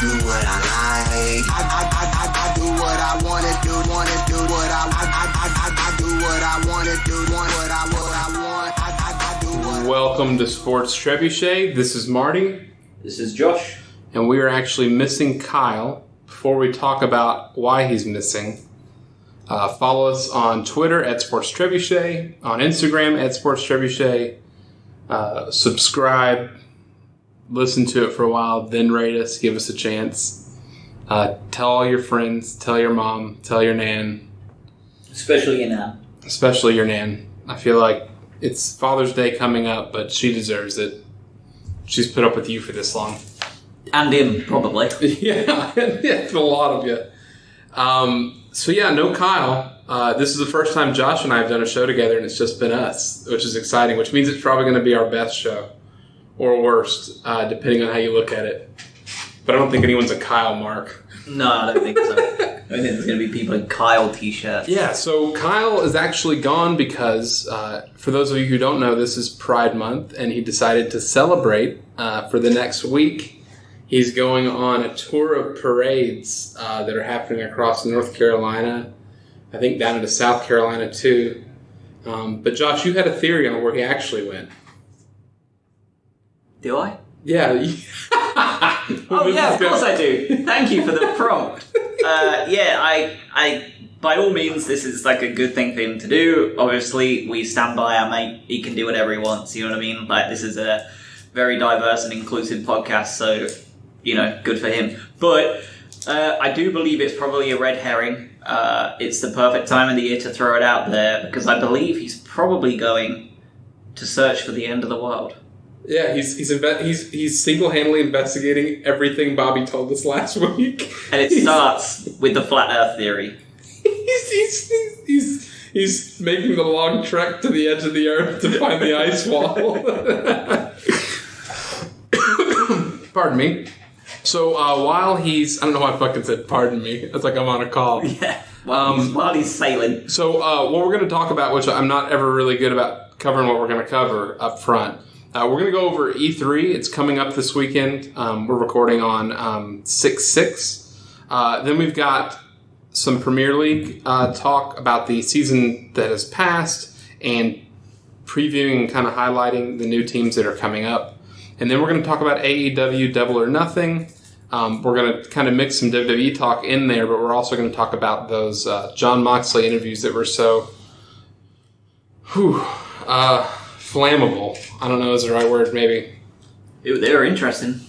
do what I like. I do what I wanna do what I do what I wanna do what I want. I do what. Welcome to Sports Trebuchet. This is Marty. This is Josh. And we are actually missing Kyle. Before we talk about why he's missing, follow us on Twitter at Sports Trebuchet, on Instagram at Sports Trebuchet. Subscribe, listen to it for a while, then rate us, give us a chance. Tell all your friends, tell your mom, tell your nan. Especially your nan. Especially your nan. I feel like it's Father's Day coming up, but she deserves it. She's put up with you for this long. And him, probably. Yeah, it's a lot of you. No Kyle. This is the first time Josh and I have done a show together, and it's just been us, which is exciting, which means it's probably going to be our best show. Or worst, depending on how you look at it. But I don't think anyone's a Kyle mark. No, I don't think so. I think there's going to be people in Kyle t-shirts. Yeah, so Kyle is actually gone because, for those of you who don't know, this is Pride Month, and he decided to celebrate for the next week. He's going on a tour of parades that are happening across North Carolina. I think down into South Carolina, too. But Josh, you had a theory on where he actually went. Do I? Yeah. Oh, yeah, of course I do. Thank you for the prompt. I by all means, this is like a good thing for him to do. Obviously, we stand by our mate. He can do whatever he wants, you know what I mean? Like, this is a very diverse and inclusive podcast, so, good for him. But I do believe it's probably a red herring. It's the perfect time of the year to throw it out there, because I believe he's probably going to search for the end of the world. Yeah, he's single-handedly investigating everything Bobby told us last week. And it starts with the flat Earth theory. He's making the long trek to the edge of the Earth to find the ice wall. Pardon me. So while he's... I don't know why I fucking said pardon me. It's like I'm on a call. Yeah, while he's sailing. So what we're going to talk about, which I'm not ever really good about covering what we're going to cover up front... we're going to go over E3. It's coming up this weekend. We're recording on 6/6. Then we've got some Premier League talk about the season that has passed and previewing and kind of highlighting the new teams that are coming up. And then we're going to talk about AEW Double or Nothing. We're going to kind of mix some WWE talk in there, but we're also going to talk about those Jon Moxley interviews that were so... flammable. I don't know is the right word, maybe. They were interesting.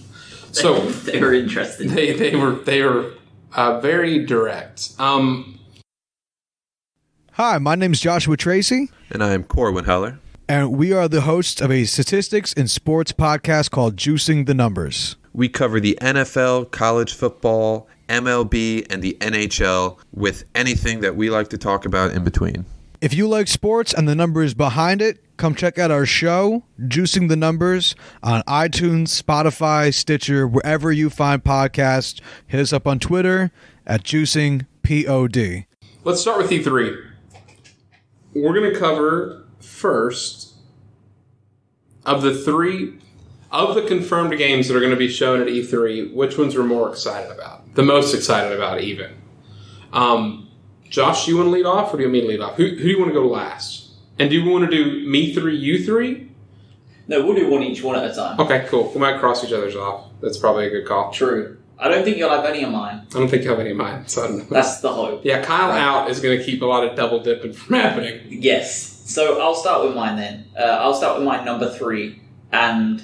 So they were interesting. They were very direct. Hi, my name's Joshua Tracy. And I am Corwin Heller. And we are the hosts of a statistics and sports podcast called Juicing the Numbers. We cover the NFL, college football, MLB, and the NHL with anything that we like to talk about in between. If you like sports and the numbers behind it, come check out our show, Juicing the Numbers, on iTunes, Spotify, Stitcher, wherever you find podcasts. Hit us up on Twitter at JuicingPod. Let's start with E3. We're going to cover first of the confirmed games that are going to be shown at E3, which ones we're more excited about? The most excited about, even. Josh, you want to lead off, or do you want me to lead off? Who do you want to go last? And do you want to do me 3, you 3? No, we'll do one each, one at a time. Okay, cool. We might cross each other's off. That's probably a good call. True. I don't think you'll have any of mine. I don't think you'll have any of mine, so I don't know. That's the hope. Yeah, Kyle out is going to keep a lot of double dipping from happening. Yes. So I'll start with mine then. I'll start with my number 3, and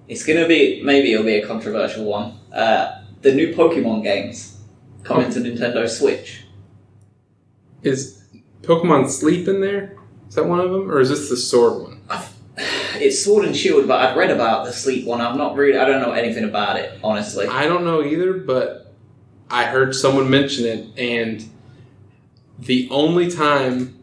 it's going to be, maybe it'll be a controversial one. The new Pokemon games coming to Nintendo Switch. Is Pokemon Sleep in there? Is that one of them? Or is this the Sword one? It's Sword and Shield, but I've read about the Sleep one. I don't know anything about it, honestly. I don't know either, but I heard someone mention it, and the only time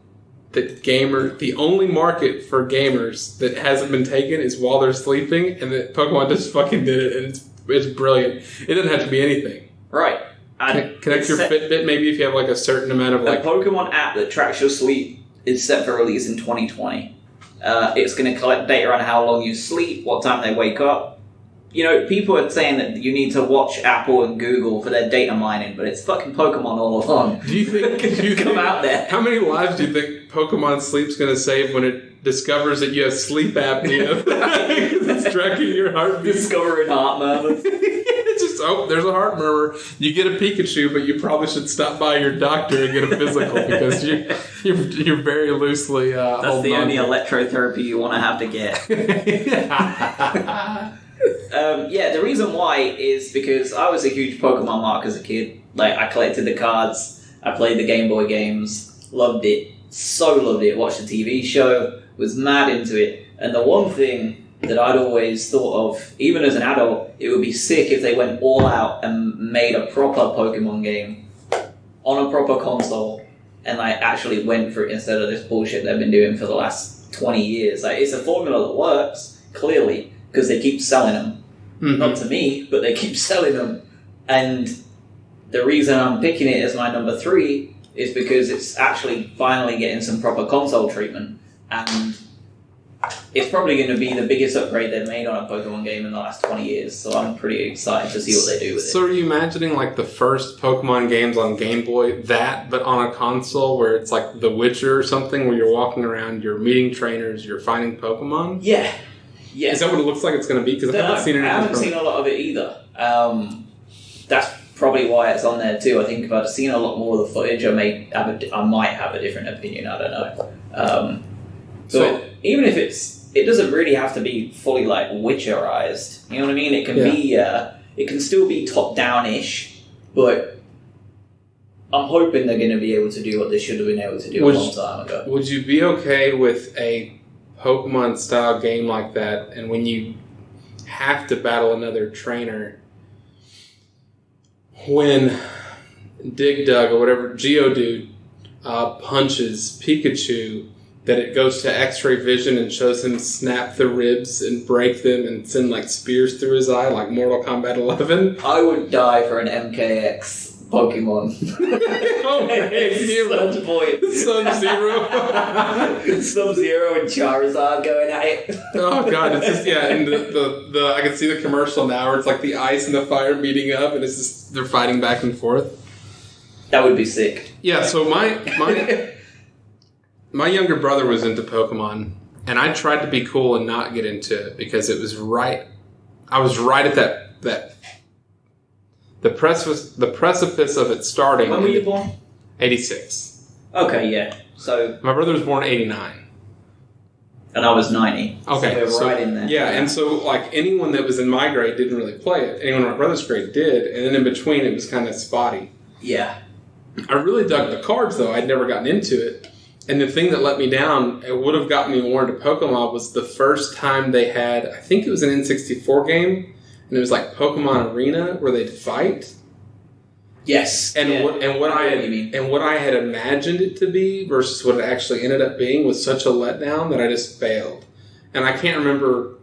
that the only market for gamers that hasn't been taken is while they're sleeping, and that Pokemon just fucking did it, and it's brilliant. It doesn't have to be anything. Right. Connect your Fitbit, maybe, if you have like a certain amount of like... The Pokemon app that tracks your sleep is set for release in 2020. It's going to collect data on how long you sleep, what time they wake up, you know, people are saying that you need to watch Apple and Google for their data mining, but it's fucking Pokemon all along. Do you think come out there? How many lives do you think Pokemon Sleep's going to save when it discovers that you have sleep apnea? It's tracking your heartbeat. Discovering heart murmurs. It's just, there's a heart murmur. You get a Pikachu, but you probably should stop by your doctor and get a physical because you're very loosely That's the only electrotherapy you want to have to get. The reason why is because I was a huge Pokemon mark as a kid. Like, I collected the cards, I played the Game Boy games, loved it, so loved it, watched the TV show, was mad into it, and the one thing that I'd always thought of, even as an adult, it would be sick if they went all out and made a proper Pokemon game on a proper console and like actually went for it instead of this bullshit they've been doing for the last 20 years. Like, it's a formula that works, clearly, because they keep selling them. Mm-hmm. Not to me, but they keep selling them. And the reason I'm picking it as my number 3 is because it's actually finally getting some proper console treatment. And it's probably going to be the biggest upgrade they've made on a Pokemon game in the last 20 years. So I'm pretty excited to see what they do with it. So are you imagining like the first Pokemon games on Game Boy, but on a console where it's like The Witcher or something, where you're walking around, you're meeting trainers, you're finding Pokemon? Yeah. Yeah. Is that what it looks like it's going to be? Because I haven't seen it. I haven't seen a lot of it either. That's probably why it's on there too. I think if I'd seen a lot more of the footage, I might have a different opinion. I don't know. So even if it doesn't really have to be fully like Witcherized. You know what I mean? It can be. It can still be top down-ish, but I'm hoping they're going to be able to do what they should have been able to do a long time ago. Would you be okay with a Pokemon style game like that, and when you have to battle another trainer, when Dig Dug or whatever Geodude punches Pikachu, that it goes to X-ray vision and shows him snap the ribs and break them and send like spears through his eye, like Mortal Kombat 11? I would die for an MKX Pokemon. Oh man, Such points. Sub-Zero. Sub-Zero and Charizard going at it. Oh god, it's just and the I can see the commercial now where it's like the ice and the fire meeting up and it's just they're fighting back and forth. That would be sick. Yeah, so my younger brother was into Pokemon and I tried to be cool and not get into it because it was right. I was right at that the precipice of it starting. When were you born? 86. Okay, yeah. So my brother was born 89. And I was 90. Okay, so we're right in there. Yeah, and so like anyone that was in my grade didn't really play it. Anyone in my brother's grade did, and then in between it was kind of spotty. Yeah. I really dug the cards though. I'd never gotten into it. And the thing that let me down, it would have gotten me more into Pokemon, was the first time they had, I think it was an N64 game, and it was like Pokemon Arena where they'd fight. Yes. And what I had imagined it to be versus what it actually ended up being was such a letdown that I just failed. And I can't remember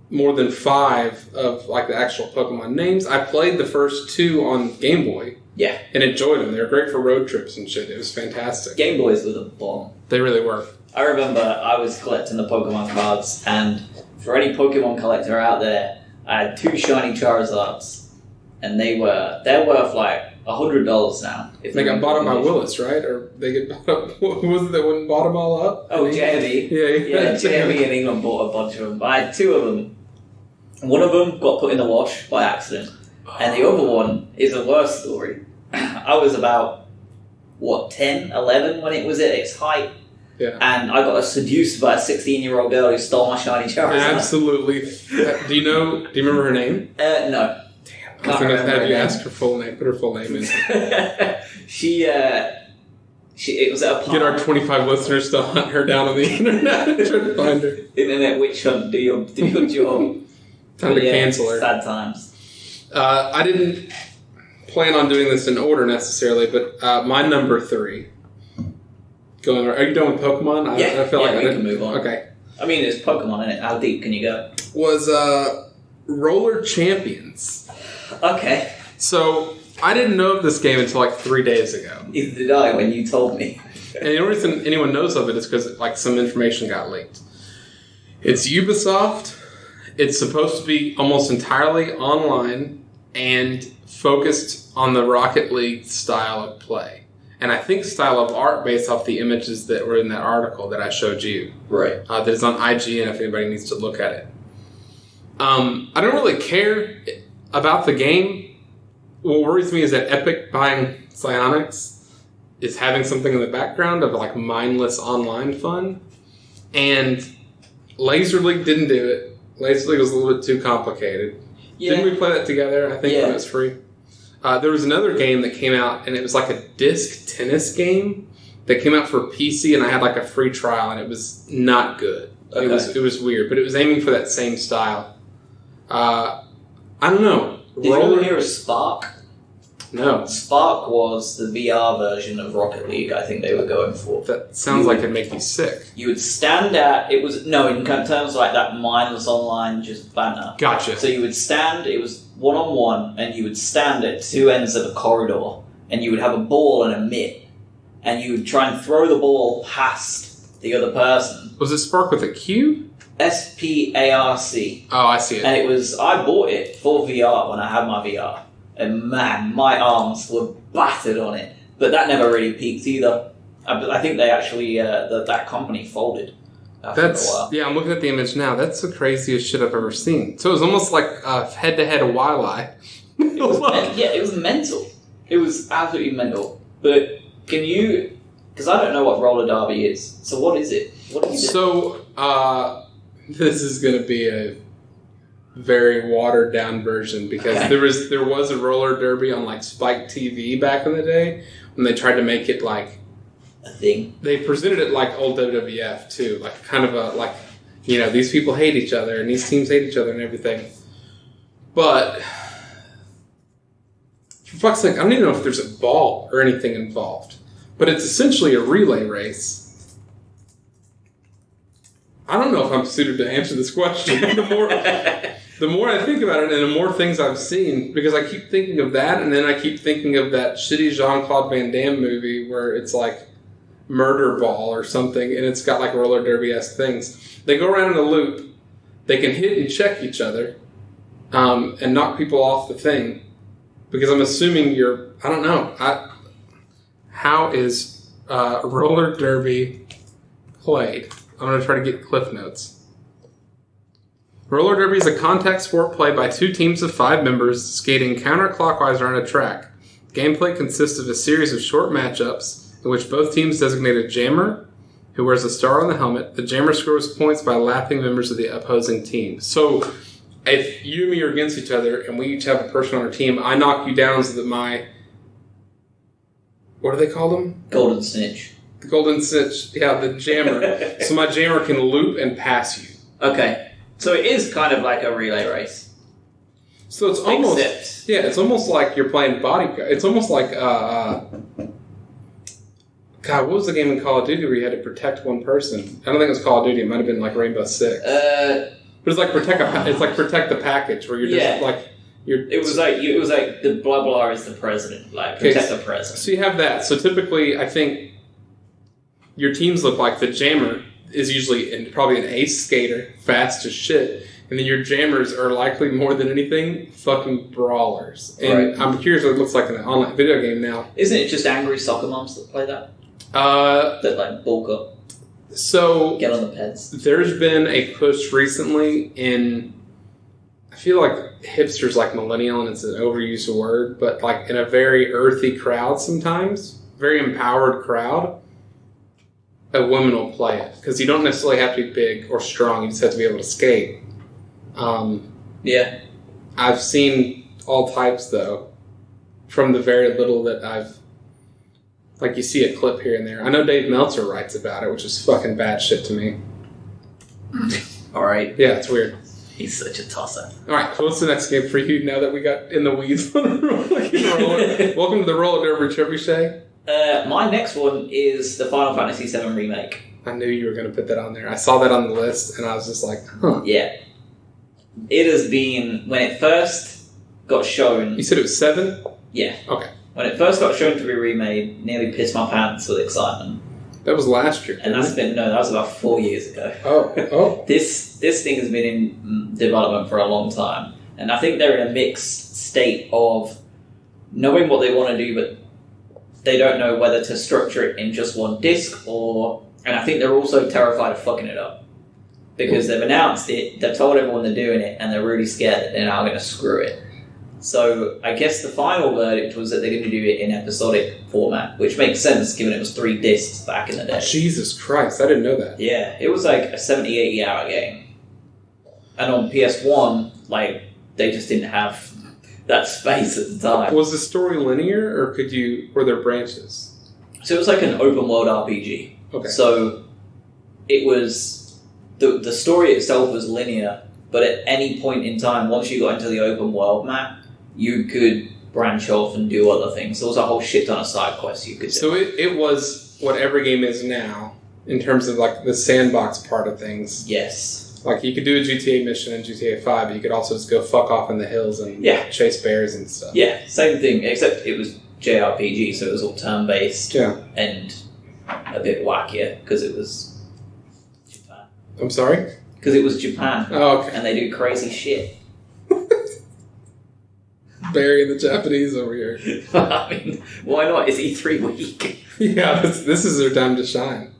more than 5 of like the actual Pokemon names. I played the first 2 on Game Boy. Yeah. And enjoyed them. They were great for road trips and shit. It was fantastic. Game Boys were the bomb. They really were. I remember I was collecting the Pokemon cards, and for any Pokemon collector out there, I had 2 shiny Charizards, and they're worth like $100 now. If they got bought up by Willis, right? Or they get bought up. Who was it that wouldn't bought them all up? Oh, JME. Yeah, JME in England bought a bunch of them. But I had 2 of them. One of them got put in the wash by accident. And the other one is a worse story. I was about, 10, 11 when it was at its height. Yeah. And I got seduced by a 16-year-old girl who stole my shiny Charizard. Absolutely. Do you remember her name? No. Damn. I was going to have you ask her full name. Put her full name in. It was at a park. Get our 25 listeners to hunt her down on the internet and try to find her. Internet witch hunt, do your job. Time to cancel her. Sad times. I didn't plan on doing this in order necessarily, but my number 3. Are you done with Pokemon? I feel like we can move on. Okay. I mean, it's Pokemon, isn't it? How deep can you go? Was Roller Champions. Okay. So I didn't know of this game until like 3 days ago. Neither did I when you told me. And the only reason anyone knows of it is because like some information got leaked. It's Ubisoft, It's supposed to be almost entirely online and focused on the Rocket League style of play. And I think style of art based off the images that were in that article that I showed you. Right. That is on IGN if anybody needs to look at it. I don't really care about the game. What worries me is that Epic buying Psyonix is having something in the background of like mindless online fun. And Laser League didn't do it. Laser League was a little bit too complicated. Yeah. Didn't we play that together? I think when it was free. There was another game that came out, and it was like a disc tennis game that came out for PC, and I had like a free trial, and it was not good. Okay. It was weird, but it was aiming for that same style. I don't know. Did you ever hear of Spark? No. Spark was the VR version of Rocket League, I think they were going for. That sounds like it'd make you sick. You would stand at, in terms of like that mindless online just banner. Gotcha. So you would stand, it was one-on-one, and you would stand at two ends of a corridor, and you would have a ball and a mitt, and you would try and throw the ball past the other person. Was it Spark with a Q? SPARC. Oh, I see it. And I bought it for VR when I had my VR. And man, my arms were battered on it. But that never really peaked either. I think they actually, that company folded after a while. Yeah, I'm looking at the image now. That's the craziest shit I've ever seen. So it was almost like head-to-head Wildlife. It was mental. It was absolutely mental. But can you... Because I don't know what roller derby is. So what is it? What do you do? So, this is going to be a very watered down version because there was a roller derby on like Spike TV back in the day when they tried to make it like a thing. They presented it like old WWF too, like kind of a like, you know, these people hate each other and these teams hate each other and everything. But for fuck's sake, I don't even know if there's a ball or anything involved. But it's essentially a relay race. I don't know if I'm suited to answer this question. The more I think about it and the more things I've seen, because I keep thinking of that and then I keep thinking of that shitty Jean-Claude Van Damme movie where it's like Murder Ball or something and it's got like roller derby-esque things. They go around in a loop, they can hit and check each other and knock people off the thing because I'm assuming I don't know. How is roller derby played? I'm going to try to get cliff notes. Roller derby is a contact sport played by two teams of 5 members skating counterclockwise around a track. Gameplay consists of a series of short matchups in which both teams designate a jammer, who wears a star on the helmet. The jammer scores points by lapping members of the opposing team. So, if you and me are against each other and we each have a person on our team, I knock you down so that my... What do they call them? Golden snitch. The golden snitch. Yeah, the jammer. So my jammer can loop and pass you. Okay. So it is kind of like a relay race. So it's almost... Except... Yeah, it's almost like you're playing bodyguard. It's almost like... God, what was the game in Call of Duty where you had to protect one person? I don't think it was Call of Duty. It might have been like Rainbow Six. But it's like protect the package where you're just like... It was like the blah blah is the president, like protect the president. So you have that. So typically, I think your teams look like the jammer is usually probably an ace skater, fast as shit, and then your jammers are likely more than anything fucking brawlers. And I'm curious what it looks like in an online video game now. Isn't it just angry soccer moms that play that? That like bulk up. So get on the peds. There's been a push recently in. I feel like hipsters like millennial, and it's an overused word, but like in a very earthy crowd sometimes, very empowered crowd, a woman will play it. Because you don't necessarily have to be big or strong, you just have to be able to skate. Yeah. I've seen all types, though, from the very little that I've... Like, you see a clip here and there. I know Dave Meltzer writes about it, which is fucking bad shit to me. All right. Yeah, it's weird. He's such a tosser. All right, so what's the next game for you now that we got in the weeds on roller? Welcome to the Roller Derby Trebuchet. My next one is the Final Fantasy VII Remake. I knew you were going to put that on there. I saw that on the list, and I was just like, huh. Yeah. It has been, when it first got shown... You said it was 7? Yeah. Okay. When it first got shown to be remade, nearly pissed my pants with excitement. That was last year. And that was about 4 years ago. Oh. This thing has been in development for a long time. And I think they're in a mixed state of knowing what they want to do, but they don't know whether to structure it in just one disc and I think they're also terrified of fucking it up. Because they've announced it, they've told everyone they're doing it, and they're really scared that they're now going to screw it. So I guess the final verdict was that they're going to do it in episodic format, which makes sense given it was 3 discs back in the day. Jesus Christ, I didn't know that. Yeah, it was like a 70, 80 hour game. And on PS1, like, they just didn't have that space at the time. Was the story linear, or were there branches? So it was like an open world RPG. Okay. So it was... The story itself was linear, but at any point in time, once you got into the open world map, you could branch off and do other things. There was a whole shit ton of side quests you could do. So it was what every game is now, in terms of like the sandbox part of things. Yes. Like you could do a GTA mission in GTA 5, but you could also just go fuck off in the hills and chase bears and stuff. Yeah, same thing, except it was JRPG, so it was all turn-based and a bit wackier, because it was... I'm sorry? Because it was Japan. Oh, okay. And they do crazy shit. Burying the Japanese over here. I mean, why not? It's E3 week. Yeah, this is their time to shine.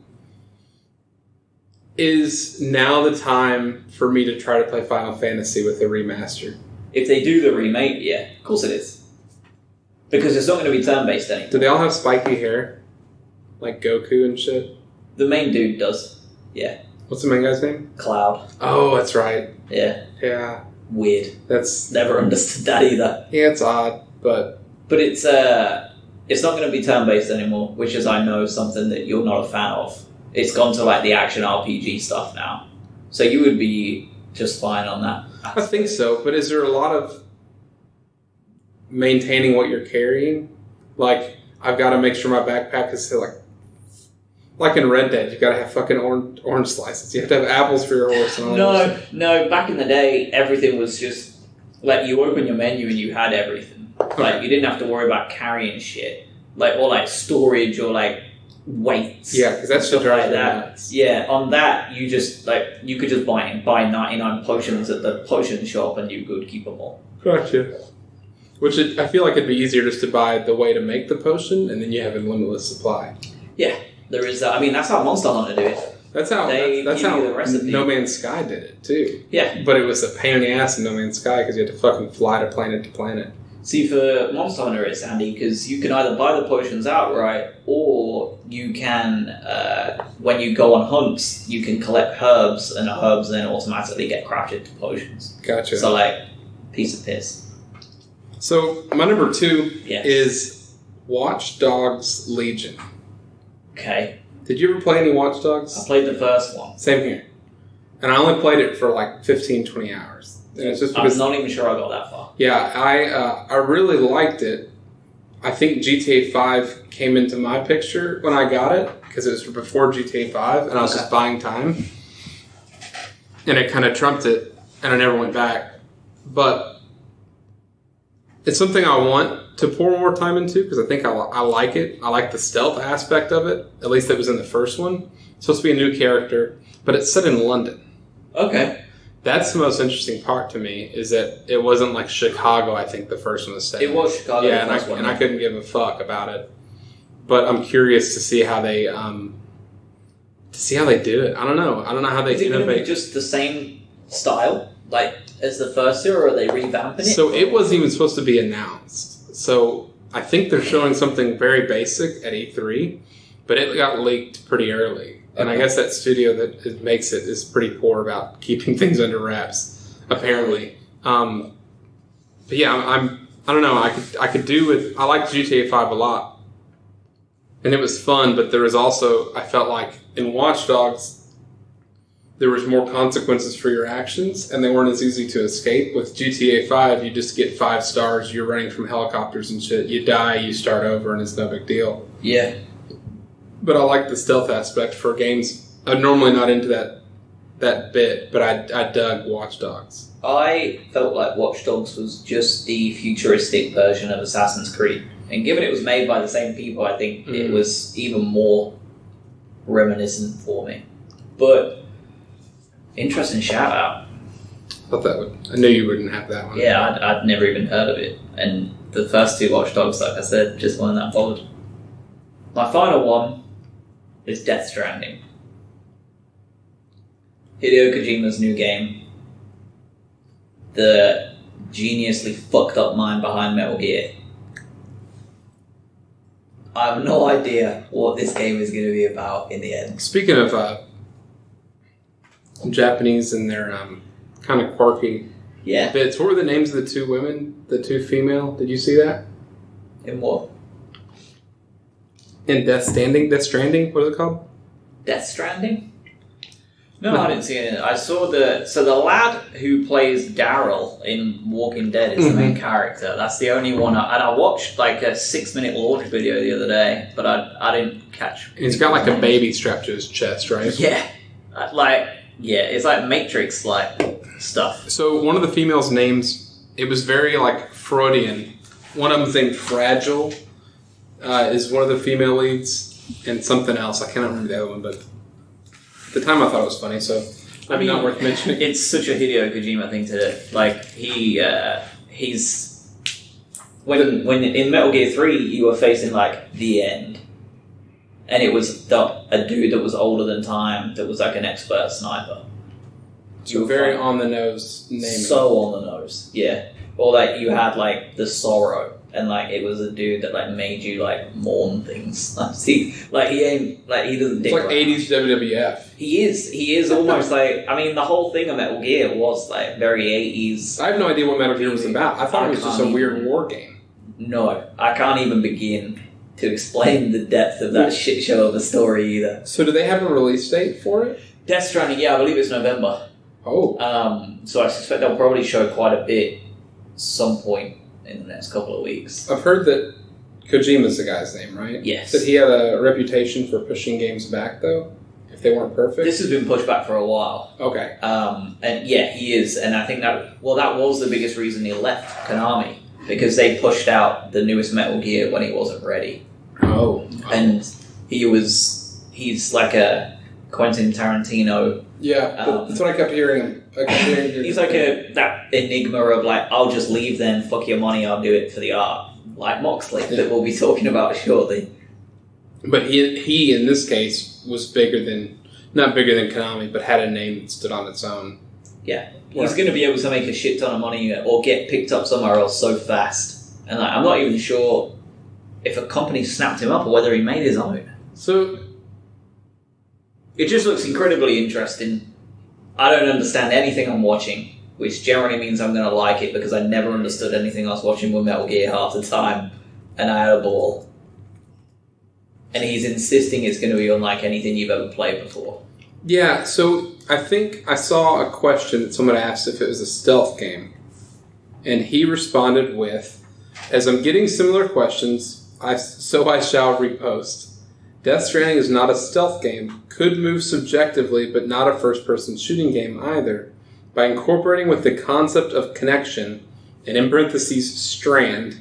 Is now the time for me to try to play Final Fantasy with the remaster? If they do the remake, yeah. Of course it is. Because it's not going to be turn-based anymore. Do they all have spiky hair? Like Goku and shit? The main dude does. Yeah. What's the main guy's name? Cloud. Oh, that's right. Yeah. Yeah. Weird. That's... Never understood that either. Yeah, it's odd, but... But it's not going to be turn-based anymore, which is, I know, something that you're not a fan of. It's gone to, like, the action RPG stuff now. So you would be just fine on that. I think so, but is there a lot of maintaining what you're carrying? Like, I've got to make sure my backpack is, like in Red Dead, you've got to have fucking orange slices. You have to have apples for your horse and all that. No, back in the day, everything was just, like, you open your menu and you had everything. Like, you didn't have to worry about carrying shit. Like, or, like, storage or, like, weights. Yeah, because that's stuff like that. Yeah, on that, you just, like, you could just buy 99 potions at the potion shop and you could keep them all. Gotcha. Which I feel like it'd be easier just to buy the way to make the potion and then you have a limitless supply. Yeah. There is, I mean, that's how Monster Hunter did it. That's how the recipe. No Man's Sky did it, too. Yeah. But it was a pain in the ass in No Man's Sky because you had to fucking fly to planet. See, for Monster Hunter, it's handy because you can either buy the potions outright or you can, when you go on hunts, you can collect herbs and the herbs then automatically get crafted to potions. Gotcha. So, like, piece of piss. So, my number 2 is Watch Dogs Legion. Okay. Did you ever play any Watch Dogs? I played the first one. Same here. And I only played it for like 15, 20 hours. And it's just because, I'm not even sure I got that far. Yeah, I really liked it. I think GTA 5 came into my picture when I got it, because it was before GTA 5, and I was just buying time. And it kind of trumped it, and I never went back. But it's something I want to pour more time into, because I think I like it. I like the stealth aspect of it. At least it was in the first one. It's supposed to be a new character, but it's set in London. Okay. That's the most interesting part to me, is that it wasn't like Chicago, I think the first one was set. It was Chicago. Yeah, and I couldn't give a fuck about it. But I'm curious to see how they do it. I don't know how they innovate. Is it going to be innovate. just the same style, like as the first two, or are they revamping it? So it wasn't even supposed to be announced. So I think they're showing something very basic at E3, but it got leaked pretty early. And I guess that studio that makes it is pretty poor about keeping things under wraps, apparently. But yeah, I don't know. I could do with. I liked GTA 5 a lot, and it was fun. But there was also, I felt like in Watch Dogs, there was more consequences for your actions, and they weren't as easy to escape. With GTA 5, you just get 5 stars. You're running from helicopters and shit. You die, you start over, and it's no big deal. Yeah. But I like the stealth aspect for games. I'm normally not into that bit, but I dug Watch Dogs. I felt like Watch Dogs was just the futuristic version of Assassin's Creed. And given it was made by the same people, I think it was even more reminiscent for me. But interesting shout out. I knew you wouldn't have that one. Yeah, I'd never even heard of it. And the first two Watch Dogs, like I said, just weren't that bothered. My final one is Death Stranding. Hideo Kojima's new game. The geniusly fucked up mind behind Metal Gear. I have no idea what this game is going to be about in the end. Speaking of Japanese and their kind of quirky bits, what were the names of the two women, the two female? Did you see that? In what? In Death Stranding? What is it called? Death Stranding? No, I didn't see it. I saw the lad who plays Daryl in Walking Dead is the main character. That's the only one. And I watched like a 6-minute launch video the other day, but I didn't catch. He's got like a baby strapped to his chest, right? Yeah, it's like Matrix like stuff. So one of the females' names, it was very like Freudian. One of them's named Fragile. Is one of the female leads, and something else. I cannot remember the other one, but at the time I thought it was funny, so not worth mentioning. It's such a Hideo Kojima thing to do. Like he's when in Metal Gear 3 you were facing like the end, and it was a dude that was older than time that was like an expert sniper. So very on the nose name. So on the nose, yeah. Or like you had like the Sorrow. And like it was a dude that like made you like mourn things. See, like he ain't like he doesn't. It's like 80s WWF. He is almost like. I mean, the whole thing of Metal Gear was like very 80s. I have no idea what Metal Gear was about. I thought it was just a weird war game. No, I can't even begin to explain the depth of that shit show of a story either. So do they have a release date for it? Death Stranding, yeah, I believe it's November. Oh. So I suspect they'll probably show quite a bit some point in the next couple of weeks. I've heard that Kojima's the guy's name, right? Yes. That he had a reputation for pushing games back, though, if they weren't perfect? This has been pushed back for a while. Okay. And yeah, he is. And I think that was the biggest reason he left Konami. Because they pushed out the newest Metal Gear when he wasn't ready. Oh. And he's like a Quentin Tarantino. Yeah, that's what I kept hearing. He's like that enigma of like, I'll just leave then, fuck your money, I'll do it for the art. Like Moxley, that we'll be talking about shortly. But he in this case, was not bigger than Konami, but had a name that stood on its own. Yeah. He's going to be able to make a shit ton of money or get picked up somewhere else so fast. And like, I'm not even sure if a company snapped him up or whether he made his own. So it just looks incredibly interesting. I don't understand anything I'm watching, which generally means I'm going to like it because I never understood anything I was watching with Metal Gear half the time, and I had a ball. And he's insisting it's going to be unlike anything you've ever played before. Yeah, so I think I saw a question that someone asked if it was a stealth game, and he responded with, as I'm getting similar questions, I shall repost. Death Stranding is not a stealth game, could move subjectively, but not a first-person shooting game either. By incorporating with the concept of connection, and in parentheses, strand,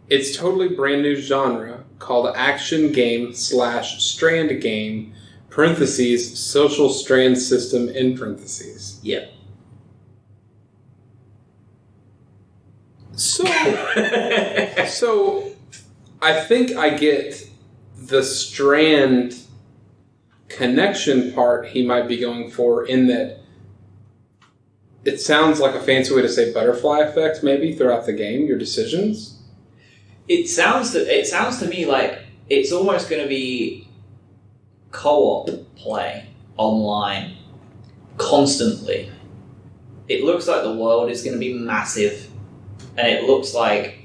it's totally brand new genre called action game / strand game, parentheses, social strand system, in parentheses. Yeah. So I think I get the strand connection part he might be going for, in that it sounds like a fancy way to say butterfly effect, maybe, throughout the game, your decisions. It sounds to me like it's almost going to be co-op play online constantly. It looks like the world is going to be massive, and it looks like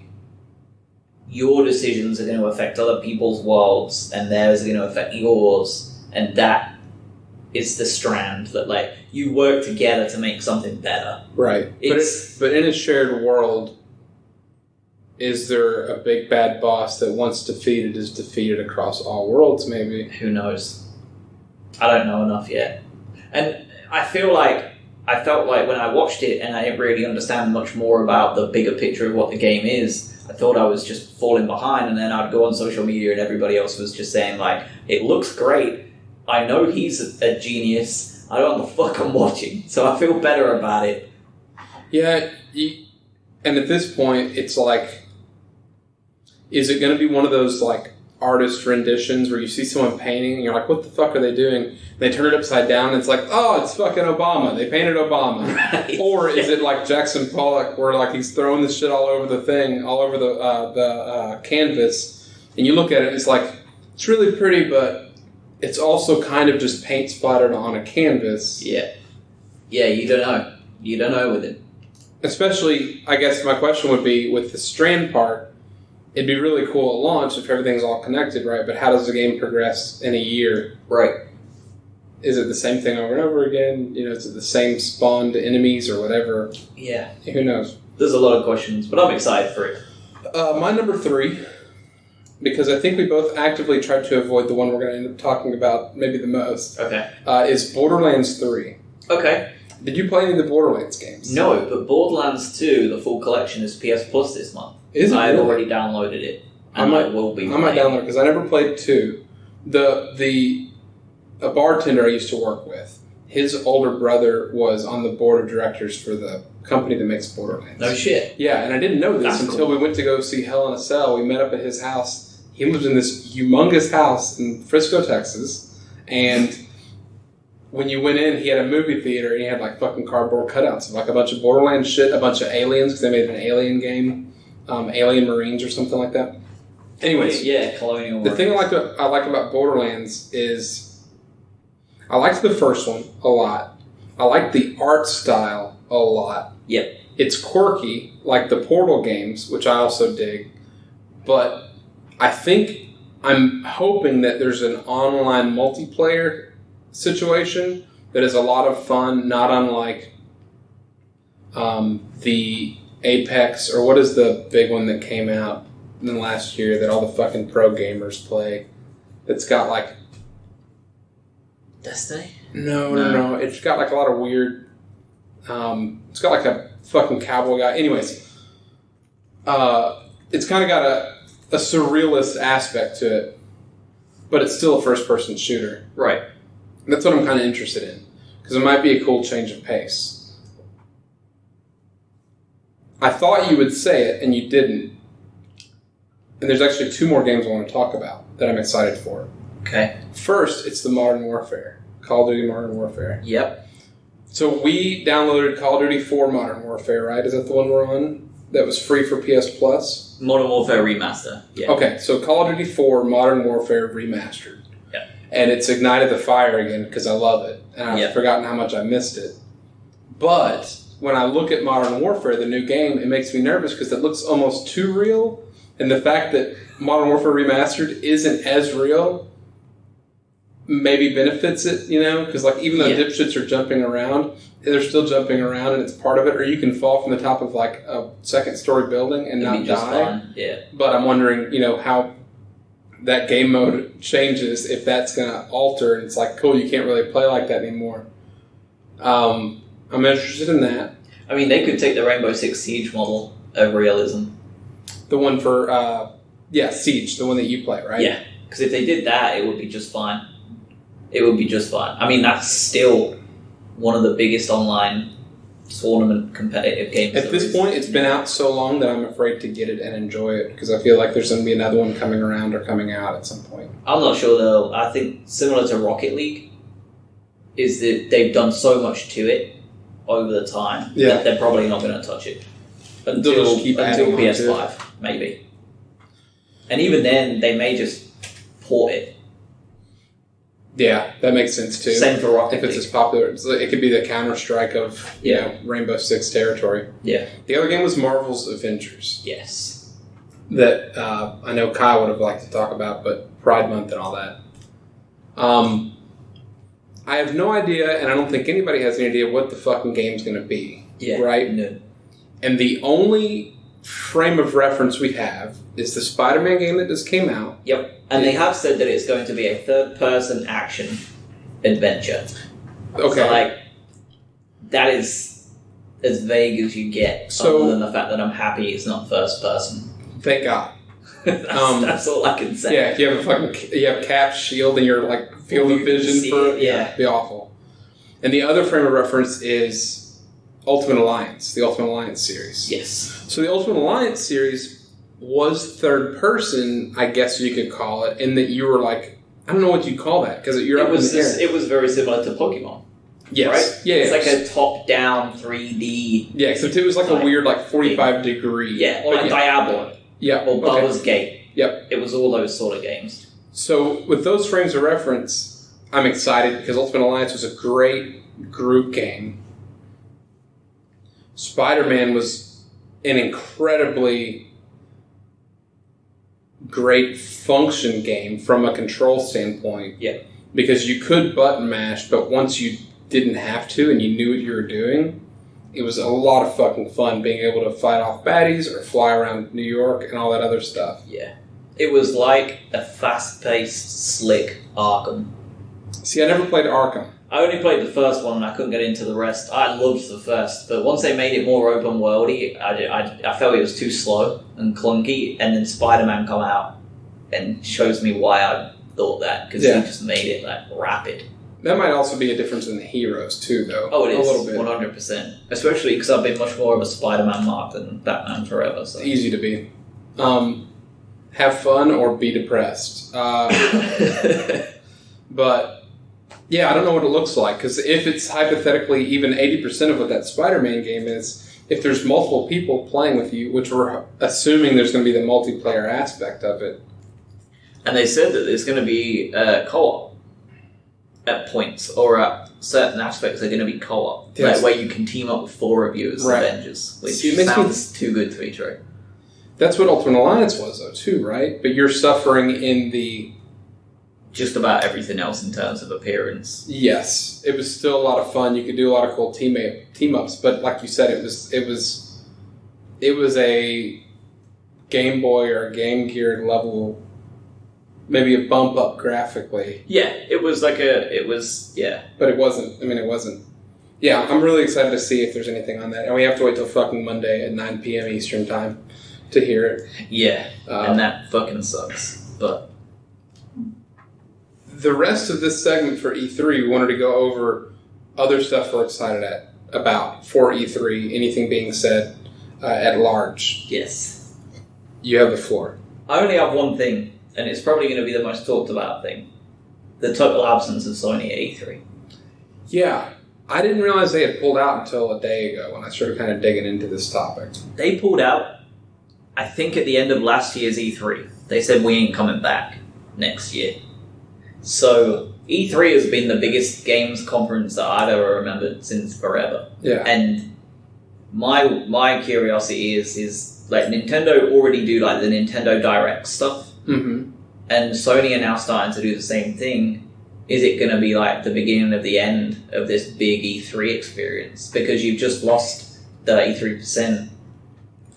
your decisions are going to affect other people's worlds, and theirs are going to affect yours, and that is the strand that, like, you work together to make something better. Right. But in a shared world, is there a big bad boss that once defeated is defeated across all worlds, maybe? Who knows? I don't know enough yet. And I felt like when I watched it and I didn't really understand much more about the bigger picture of what the game is, I thought I was just falling behind, and then I'd go on social media and everybody else was just saying, like, it looks great, I know he's a genius. I don't know what the fuck I'm watching, so I feel better about it. Yeah, and at this point, it's like, is it going to be one of those like artist renditions where you see someone painting and you're like, what the fuck are they doing? And they turn it upside down and it's like, oh, it's fucking Obama. They painted Obama. Right. Or is it like Jackson Pollock where like he's throwing this shit all over the thing, all over the canvas, and you look at it and it's like, it's really pretty, but it's also kind of just paint splattered on a canvas. Yeah. Yeah, you don't know. You don't know with it. Especially, I guess my question would be, with the strand part, it'd be really cool at launch if everything's all connected, right? But how does the game progress in a year? Right. Is it the same thing over and over again? You know, is it the same spawned enemies or whatever? Yeah. Who knows? There's a lot of questions, but I'm excited for it. My number 3, because I think we both actively tried to avoid the one we're going to end up talking about maybe the most, Okay. is Borderlands 3. Okay. Did you play any of the Borderlands games? No, but Borderlands 2, the full collection, is PS Plus this month. Is it I've really? already downloaded it. I And I might- will be I might playing. download it because I never played 2. A bartender I used to work with, his older brother was on the board of directors for the company that makes Borderlands. No shit. Yeah, and I didn't know this That's until cool. we went to go see Hell in a Cell. We met up at his house. He lived in this humongous house in Frisco, Texas, and when you went in, he had a movie theater and he had like fucking cardboard cutouts of like a bunch of Borderlands shit, a bunch of aliens because they made an alien game, Alien Marines or something like that. Anyways, Yeah, Colonial the thing Marines. I like about Borderlands is I liked the first one a lot. I like the art style a lot. Yep. It's quirky, like the Portal games, which I also dig. But I'm hoping that there's an online multiplayer situation that is a lot of fun, not unlike the Apex, or what is the big one that came out in the last year that all the fucking pro gamers play? That's got like Destiny? no. It's got like a lot of weird. It's got like a fucking cowboy guy. Anyways, it's kind of got a surrealist aspect to it, but it's still a first-person shooter. Right. That's what I'm kind of interested in, because it might be a cool change of pace. I thought you would say it, and you didn't. And there's actually 2 more games I want to talk about that I'm excited for. Okay. First, it's the Modern Warfare. Call of Duty Modern Warfare. Yep. So we downloaded Call of Duty 4 Modern Warfare, right? Is that the one we're on? That was free for PS Plus? Modern Warfare Remaster. Yeah. Okay, so Call of Duty 4 Modern Warfare Remastered. Yeah. And it's ignited the fire again because I love it. And I've forgotten how much I missed it. But when I look at Modern Warfare, the new game, it makes me nervous because it looks almost too real. And the fact that Modern Warfare Remastered isn't as real maybe benefits it, you know? Because like even though dipshits are jumping around, they're still jumping around and it's part of it. Or you can fall from the top of like a second-story building and It'd not be just die. fine. Yeah. But I'm wondering, you know, how that game mode changes, if that's going to alter. And it's like, cool, you can't really play like that anymore. I'm interested in that. I mean, they could take the Rainbow Six Siege model of realism. The one for, Siege, the one that you play, right? Yeah. Because if they did that, it would be just fine. It would be just fine. I mean, that's still one of the biggest online tournament competitive games. At this point, it's been out so long that I'm afraid to get it and enjoy it because I feel like there's going to be another one coming around or coming out at some point. I'm not sure though. I think similar to Rocket League, is that they've done so much to it over the time that they're probably not going to touch it until just keep adding on to PS5, maybe. And even then, they may just port it. Yeah, that makes sense too. Same for Rocket If it's League. as popular, it could be the Counter-Strike of you know, Rainbow Six territory. Yeah. The other game was Marvel's Avengers. Yes. That I know Kyle would have liked to talk about, but Pride Month and all that. I have no idea, and I don't think anybody has any idea what the fucking game's going to be. Yeah. Right? No. And the only frame of reference we have is the Spider-Man game that just came out. Yep. And they have said that it's going to be a third-person action adventure. Okay. So, like, that is as vague as you get, So- other than the fact that I'm happy it's not first-person. Thank God. That's all I can say. Yeah, if you have Cap's shield and you're like field of vision for it, it'd be awful. And the other frame of reference is Ultimate Alliance, the Ultimate Alliance series. Yes. So the Ultimate Alliance series was third person, I guess you could call it, in that you were like, I don't know what you call that, because you're up in the air. It was very similar to Pokemon. Yes. Right? Yeah. It's like a top-down 3D. Yeah, except it was like a weird 45 degree. Yeah, like Diablo. Yeah. Or Baldur's Gate. Yep. It was all those sort of games. So with those frames of reference, I'm excited because Ultimate Alliance was a great group game. Spider-Man was an incredibly great function game from a control standpoint. Yeah. Because you could button mash, but once you didn't have to and you knew what you were doing, it was a lot of fucking fun being able to fight off baddies or fly around New York and all that other stuff. Yeah. It was like a fast-paced, slick Arkham. See, I never played Arkham. I only played the first one and I couldn't get into the rest. I loved the first, but once they made it more open-worldy, I felt it was too slow and clunky, and then Spider-Man come out and shows me why I thought that, because he just made it rapid. That might also be a difference in the heroes, too, though. Oh, it is. A little bit. 100%. Especially because I've been much more of a Spider-Man mark than Batman Forever. So. Easy to be. Have fun or be depressed. But, yeah, I don't know what it looks like, because if it's hypothetically even 80% of what that Spider-Man game is, if there's multiple people playing with you, which we're assuming there's going to be the multiplayer aspect of it. And they said that there's going to be co-op at points, or at certain aspects are going to be co-op, yes. where you can team up with 4 of you as Avengers, which sounds too good to be true. That's what Ultimate Alliance was, though, too, right? But you're suffering in the... Just about everything else in terms of appearance. Yes. It was still a lot of fun. You could do a lot of cool team-ups, but like you said, it was a Game Boy or Game Gear level, maybe a bump up graphically. Yeah, it was. But it wasn't. It wasn't. Yeah, I'm really excited to see if there's anything on that. And we have to wait till fucking Monday at 9 p.m. Eastern time to hear it. Yeah, and that fucking sucks. But the rest of this segment for E3, we wanted to go over other stuff we're excited about for E3, anything being said at large. Yes. You have the floor. I only have one thing, and it's probably going to be the most talked about thing. The total absence of Sony at E3. Yeah. I didn't realize they had pulled out until a day ago when I started kind of digging into this topic. They pulled out, I think, at the end of last year's E3. They said, we ain't coming back next year. So E3 has been the biggest games conference that I've ever remembered since forever. Yeah. And my curiosity is like, Nintendo already do like the Nintendo Direct stuff. Mm-hmm. And Sony are now starting to do the same thing. Is it going to be like the beginning of the end of this big E3 experience? Because you've just lost 33%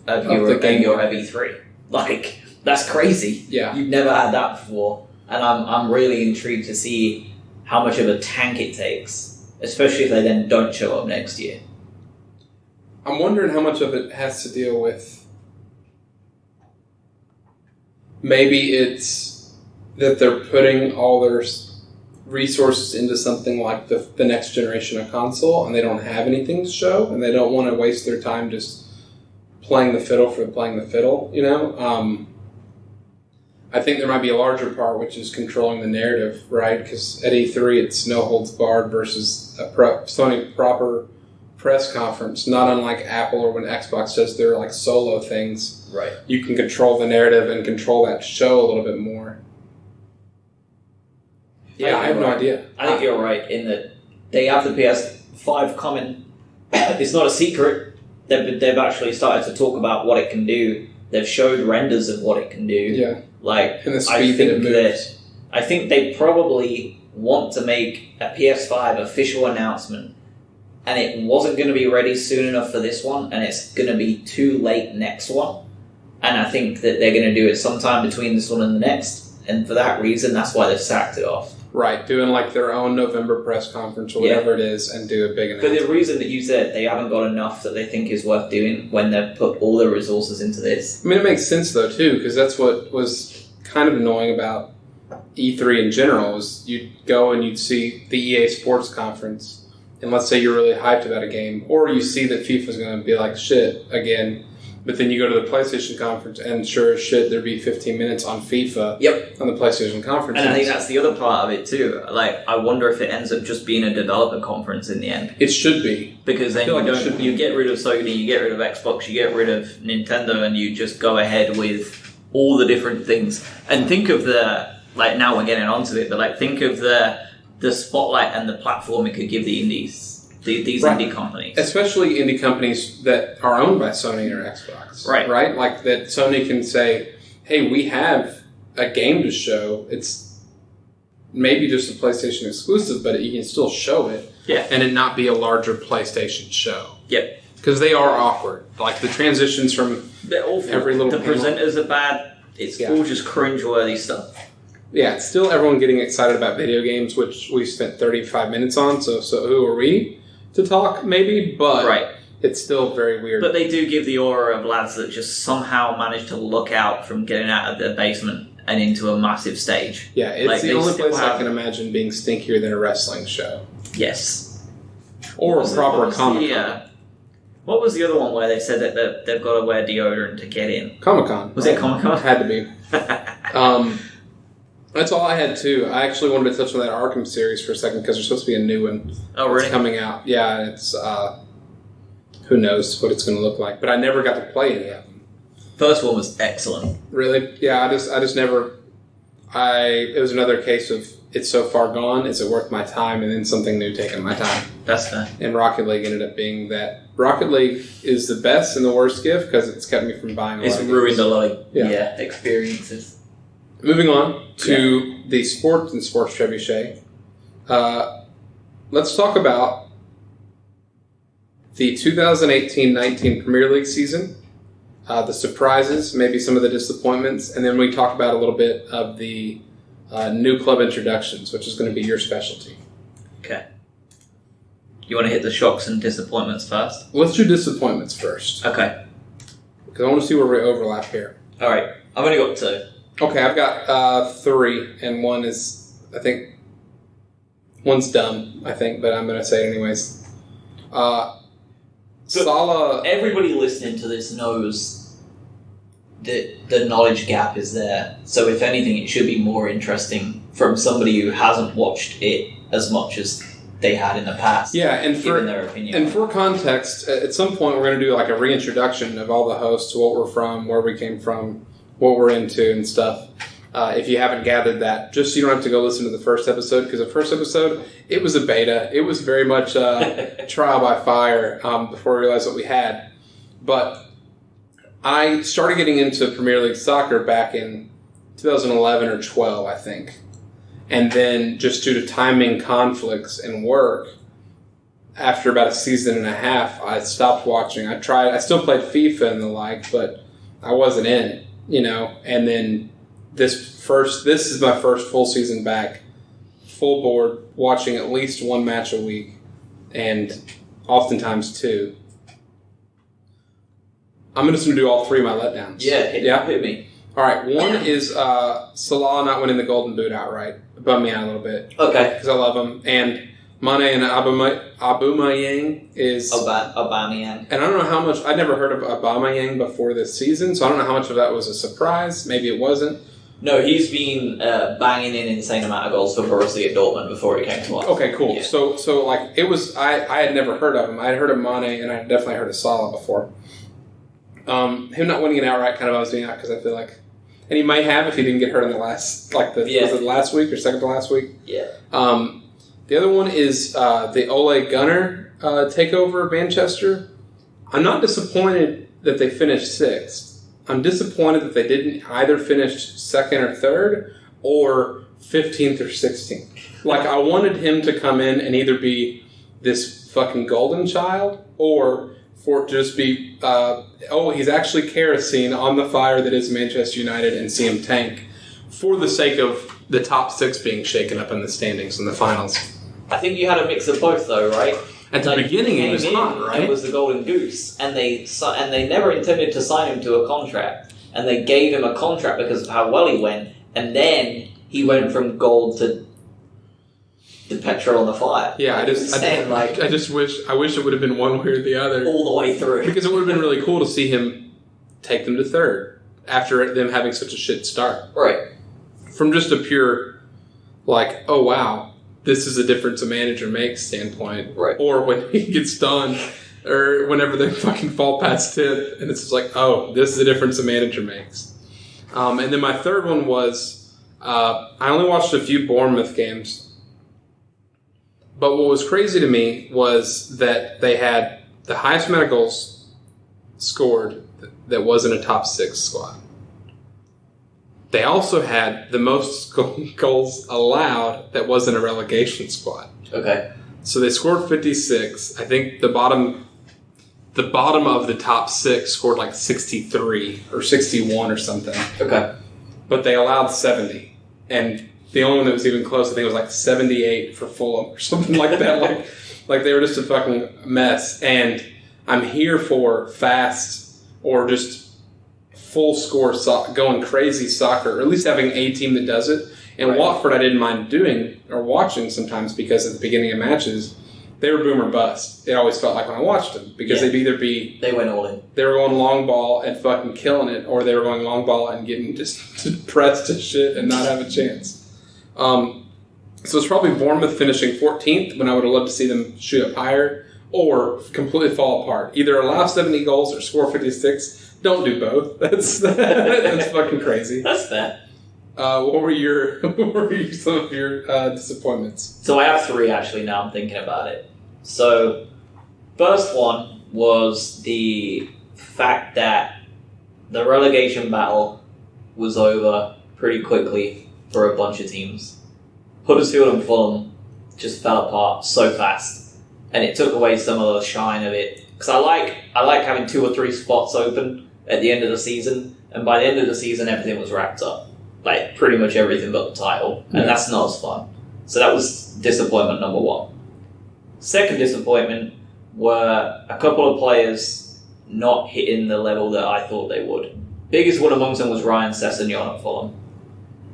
of your E3. Like, that's crazy. Yeah. You've never had that before. And I'm really intrigued to see how much of a tank it takes, especially if they then don't show up next year. I'm wondering how much of it has to deal with maybe it's that they're putting all their resources into something like the next generation of console, and they don't have anything to show, and they don't want to waste their time just playing the fiddle for playing the fiddle, you know? I think there might be a larger part, which is controlling the narrative, right? Because at E3, it's no holds barred versus a Sony proper press conference, not unlike Apple or when Xbox does their like solo things. Right. You can control the narrative and control that show a little bit more. Yeah, I have no idea. I think you're right in that they have the PS5 coming. It's not a secret. They've actually started to talk about what it can do. They've showed renders of what it can do. Yeah. Like, and the speed that it moves. I think they probably want to make a PS5 official announcement, and it wasn't going to be ready soon enough for this one, and it's going to be too late next one. And I think that they're going to do it sometime between this one and the next, and for that reason, that's why they've sacked it off. Right, doing like their own November press conference or whatever it is and do a big announcement. But the reason that you said they haven't got enough that they think is worth doing when they've put all their resources into this. I mean, it makes sense though too, because that's what was kind of annoying about E3 in general, is you'd go and you'd see the EA Sports Conference, and let's say you're really hyped about a game, or you see that FIFA's going to be like shit again, but then you go to the PlayStation Conference, and sure as shit, there'd be 15 minutes on FIFA on the PlayStation Conference. And I think that's the other part of it too. Like, I wonder if it ends up just being a developer conference in the end. It should be. Because then you get rid of Sony, you get rid of Xbox, you get rid of Nintendo, and you just go ahead with all the different things. And think of like, now we're getting onto it, but like, think of the spotlight and the platform it could give the indies. These indie companies. Especially indie companies that are owned by Sony or Xbox. Right? Like that Sony can say, hey, we have a game to show. It's maybe just a PlayStation exclusive, but you can still show it. Yeah. And it not be a larger PlayStation show. Yep. Because they are awkward. Like the transitions from They're awful. Every little The presenters are bad. It's all just cringe-worthy stuff. Yeah, it's still everyone getting excited about video games, which we spent 35 minutes on, so who are we to talk, maybe? But it's still very weird. But they do give the aura of lads that just somehow manage to look out from getting out of their basement and into a massive stage. Yeah, it's the only place I can imagine being stinkier than a wrestling show. Yes. Or a proper Comic-Con. What was the other one where they said that they've got to wear deodorant to get in? Comic-Con. Was it Comic-Con? Had to be. That's all I had, too. I actually wanted to touch on that Arkham series for a second because there's supposed to be a new one that's coming out. Yeah, it's... who knows what it's going to look like. But I never got to play any of them. First one was excellent. Really? Yeah, I just never... It was another case of, it's so far gone, is it worth my time? And then something new taking my time. That's fair. And Rocket League ended up being that. Rocket League is the best and the worst gift because it's kept me from buying a lot of games. It's ruined a lot of experiences. Moving on to the sports and sports trebuchet. Let's talk about the 2018-19 Premier League season, the surprises, maybe some of the disappointments, and then we talk about a little bit of the new club introductions, which is going to be your specialty. Okay. You want to hit the shocks and disappointments first? Let's do disappointments first. Okay. Because I want to see where we overlap here. All right. I've only got two. Okay, I've got three, and one is, I think, one's dumb, I think, but I'm going to say it anyways. Salah... Everybody listening to this knows that the knowledge gap is there. So if anything, it should be more interesting from somebody who hasn't watched it as much as they had in the past. Yeah, and given their opinion. And for context, at some point we're going to do like a reintroduction of all the hosts, what we're from, where we came from, what we're into and stuff. If you haven't gathered that, just so you don't have to go listen to the first episode, because the first episode, it was a beta. It was very much trial by fire before we realized what we had. But I started getting into Premier League soccer back in 2011 or 12, I think. And then just due to timing conflicts and work, after about a season and a half, I stopped watching. I still played FIFA and the like, but I wasn't in it, and then this is my first full season back, full board, watching at least one match a week, and oftentimes two. I'm just going to do all three of my letdowns. Yeah, hit me. All right, one is Salah not winning the Golden Boot outright. It bummed me out a little bit. Okay. Because I love him. And Mane and Aubameyang is... Aubameyang. And I don't know how much... I'd never heard of Aubameyang before this season, so I don't know how much of that was a surprise. Maybe it wasn't. No, he's been banging in an insane amount of goals for Borussia Dortmund before he came to us. Okay, cool. Yeah. So like, it was... I had never heard of him. I had heard of Mane, and I had definitely heard of Salah before. Him not winning it outright kind of bums me out, because I feel like... And he might have if he didn't get hurt in the last... was it last week or second to last week? Yeah. The other one is the Ole Gunnar takeover of Manchester. I'm not disappointed that they finished sixth. I'm disappointed that they didn't either finish second or third or 15th or 16th. Like, I wanted him to come in and either be this fucking golden child or for it to just be, he's actually kerosene on the fire that is Manchester United, and see him tank for the sake of the top 6 being shaken up in the standings in the finals. I think you had a mix of both, though, right? At the beginning, he was hot, right? It was the golden goose, and they never intended to sign him to a contract, and they gave him a contract because of how well he went, and then he went from gold to the petrol on the fire. Yeah, I wish it would have been one way or the other all the way through, because it would have been really cool to see him take them to third after them having such a shit start. Right. From just a pure, like, oh wow, this is a difference a manager makes standpoint. Right. Or when he gets done, or whenever they fucking fall past 10th, and it's just like, oh, this is a difference a manager makes. And then my third one was, I only watched a few Bournemouth games, but what was crazy to me was that they had the highest amount of goals scored that wasn't a top 6 squad. They also had the most goals allowed that wasn't a relegation squad. Okay. So they scored 56. I think the bottom of the top 6 scored like 63 or 61 or something. Okay. But they allowed 70. And the only one that was even close, I think, was like 78 for Fulham or something like that. like they were just a fucking mess. And I'm here for fast or just full score going crazy soccer, or at least having a team that does it. And right. Watford I didn't mind doing or watching sometimes because at the beginning of matches, they were boom or bust. It always felt like when I watched them because they'd either be... They went all in. They were going long ball and fucking killing it, or they were going long ball and getting just pressed to shit and not have a chance. So it's probably Bournemouth finishing 14th when I would have loved to see them shoot up higher, or completely fall apart. Either allow 70 goals or score 56. Don't do both. That's fucking crazy. That's fair. What were some of your disappointments? So I have 3 actually. Now I'm thinking about it. So first one was the fact that the relegation battle was over pretty quickly for a bunch of teams. Huddersfield and Fulham just fell apart so fast, and it took away some of the shine of it. Because I like having 2 or 3 spots open at the end of the season, and by the end of the season everything was wrapped up, like pretty much everything but the title, and that's not as fun. So that was disappointment number 1. Second disappointment were a couple of players not hitting the level that I thought they would. Biggest one amongst them was Ryan Sessegnon at Fulham.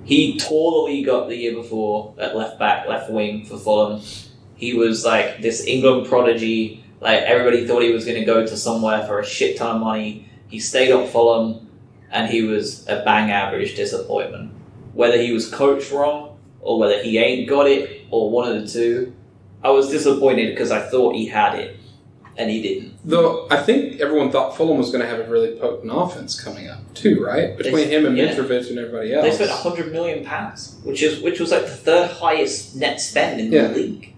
He tore the league up the year before at left back, left wing for Fulham. He was like this England prodigy. Like everybody thought he was going to go to somewhere for a shit ton of money. He stayed at Fulham, and he was a bang average disappointment. Whether he was coached wrong, or whether he ain't got it, or one of the two, I was disappointed because I thought he had it, and he didn't. Though I think everyone thought Fulham was going to have a really potent offense coming up too, right? Between him and Mitrovic and everybody else, they spent £100 million, which was like the 3rd highest net spend in the league.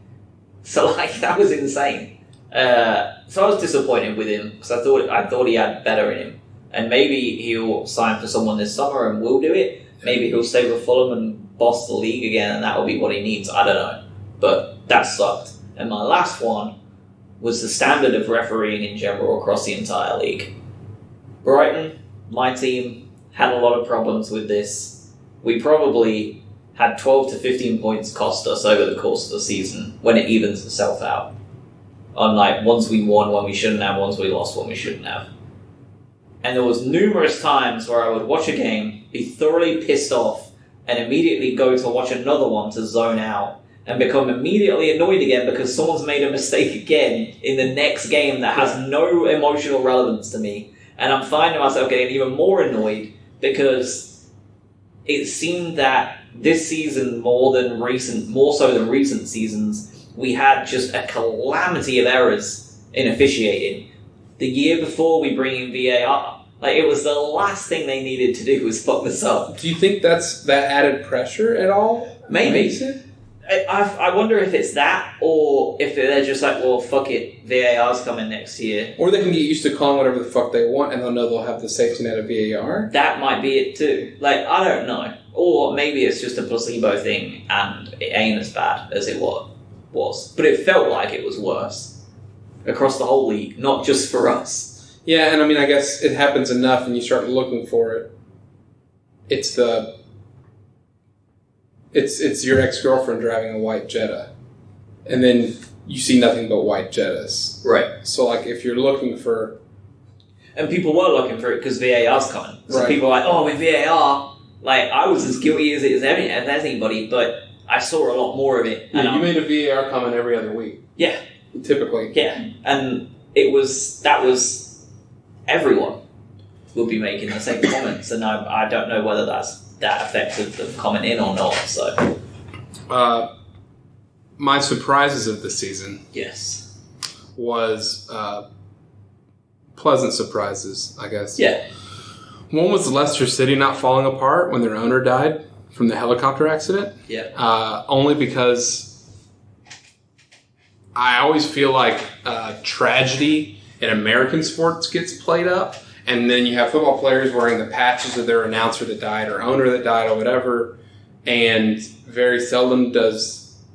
So like that was insane. So I was disappointed with him because I thought he had better in him, and maybe he'll sign for someone this summer and will do it. Maybe he'll stay with Fulham and boss the league again, and that will be what he needs. I don't know, but that sucked. And my last one was the standard of refereeing in general across the entire league. Brighton, my team, had a lot of problems with this. We probably had 12 to 15 points cost us over the course of the season when it evens itself out. On like ones we won when we shouldn't have, ones we lost when we shouldn't have. And there was numerous times where I would watch a game, be thoroughly pissed off, and immediately go to watch another one to zone out, and become immediately annoyed again because someone's made a mistake again in the next game that has no emotional relevance to me. And I'm finding myself getting even more annoyed because it seemed that this season, more so than recent seasons, we had just a calamity of errors in officiating. The year before, we bring in VAR. Like, it was the last thing they needed to do was fuck this up. Do you think that's that added pressure at all? Maybe. I wonder if it's that, or if they're just like, well, fuck it, VAR's coming next year. Or they can get used to calling whatever the fuck they want, and they'll know they'll have the safety net of VAR. That might be it too. Like, I don't know. Or maybe it's just a placebo thing, and it ain't as bad as it was. But it felt like it was worse across the whole league, not just for us. Yeah, and I mean, I guess it happens enough and you start looking for it. It's the It's your ex-girlfriend driving a white Jetta, and then you see nothing but white Jettas. Right. So, like, if you're looking for... And people were looking for it because VAR's coming. So people were like, oh, with VAR, like, I was as guilty as anybody, but I saw a lot more of it. Yeah, you made a VAR comment every other week. Yeah. Typically. Yeah. And that was everyone will be making the same comments, and I don't know whether that's that effective of commenting or not, so... My surprises of the season... Yes. ...was... pleasant surprises, I guess. Yeah. One was Leicester City not falling apart when their owner died from the helicopter accident. Yeah. Only because I always feel like tragedy in American sports gets played up, and then you have football players wearing the patches of their announcer that died or owner that died or whatever, and very seldom do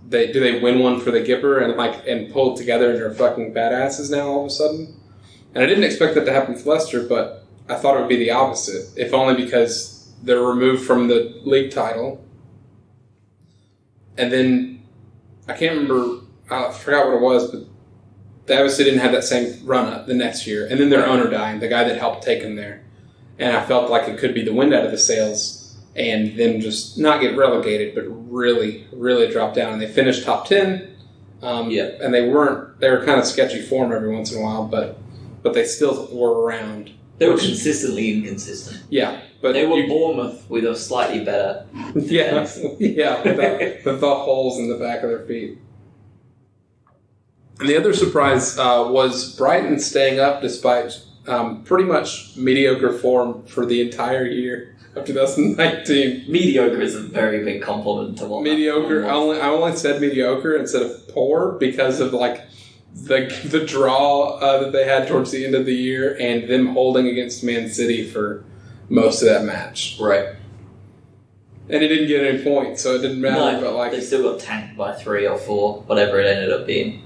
they win one for the Gipper and pull it together and they're fucking badasses now all of a sudden. And I didn't expect that to happen with Leicester, but I thought it would be the opposite, if only because they're removed from the league title. And then, I can't remember, I forgot what it was, but they obviously didn't have that same run-up the next year. And then their owner dying, the guy that helped take them there. And I felt like it could be the wind out of the sails and them just not get relegated, but really, really drop down. And they finished top 10. And they were kind of sketchy form every once in a while, but they still were around. They were consistently inconsistent. Yeah. But they were Bournemouth with a slightly better defense. with the holes in the back of their feet. And the other surprise was Brighton staying up despite pretty much mediocre form for the entire year of 2019. Mediocre is a very big compliment to what mediocre. I only said mediocre instead of poor because of the draw that they had towards the end of the year and them holding against Man City for most of that match. Right. And it didn't get any points, so it didn't matter. No, but they still got tanked by 3 or 4, whatever it ended up being.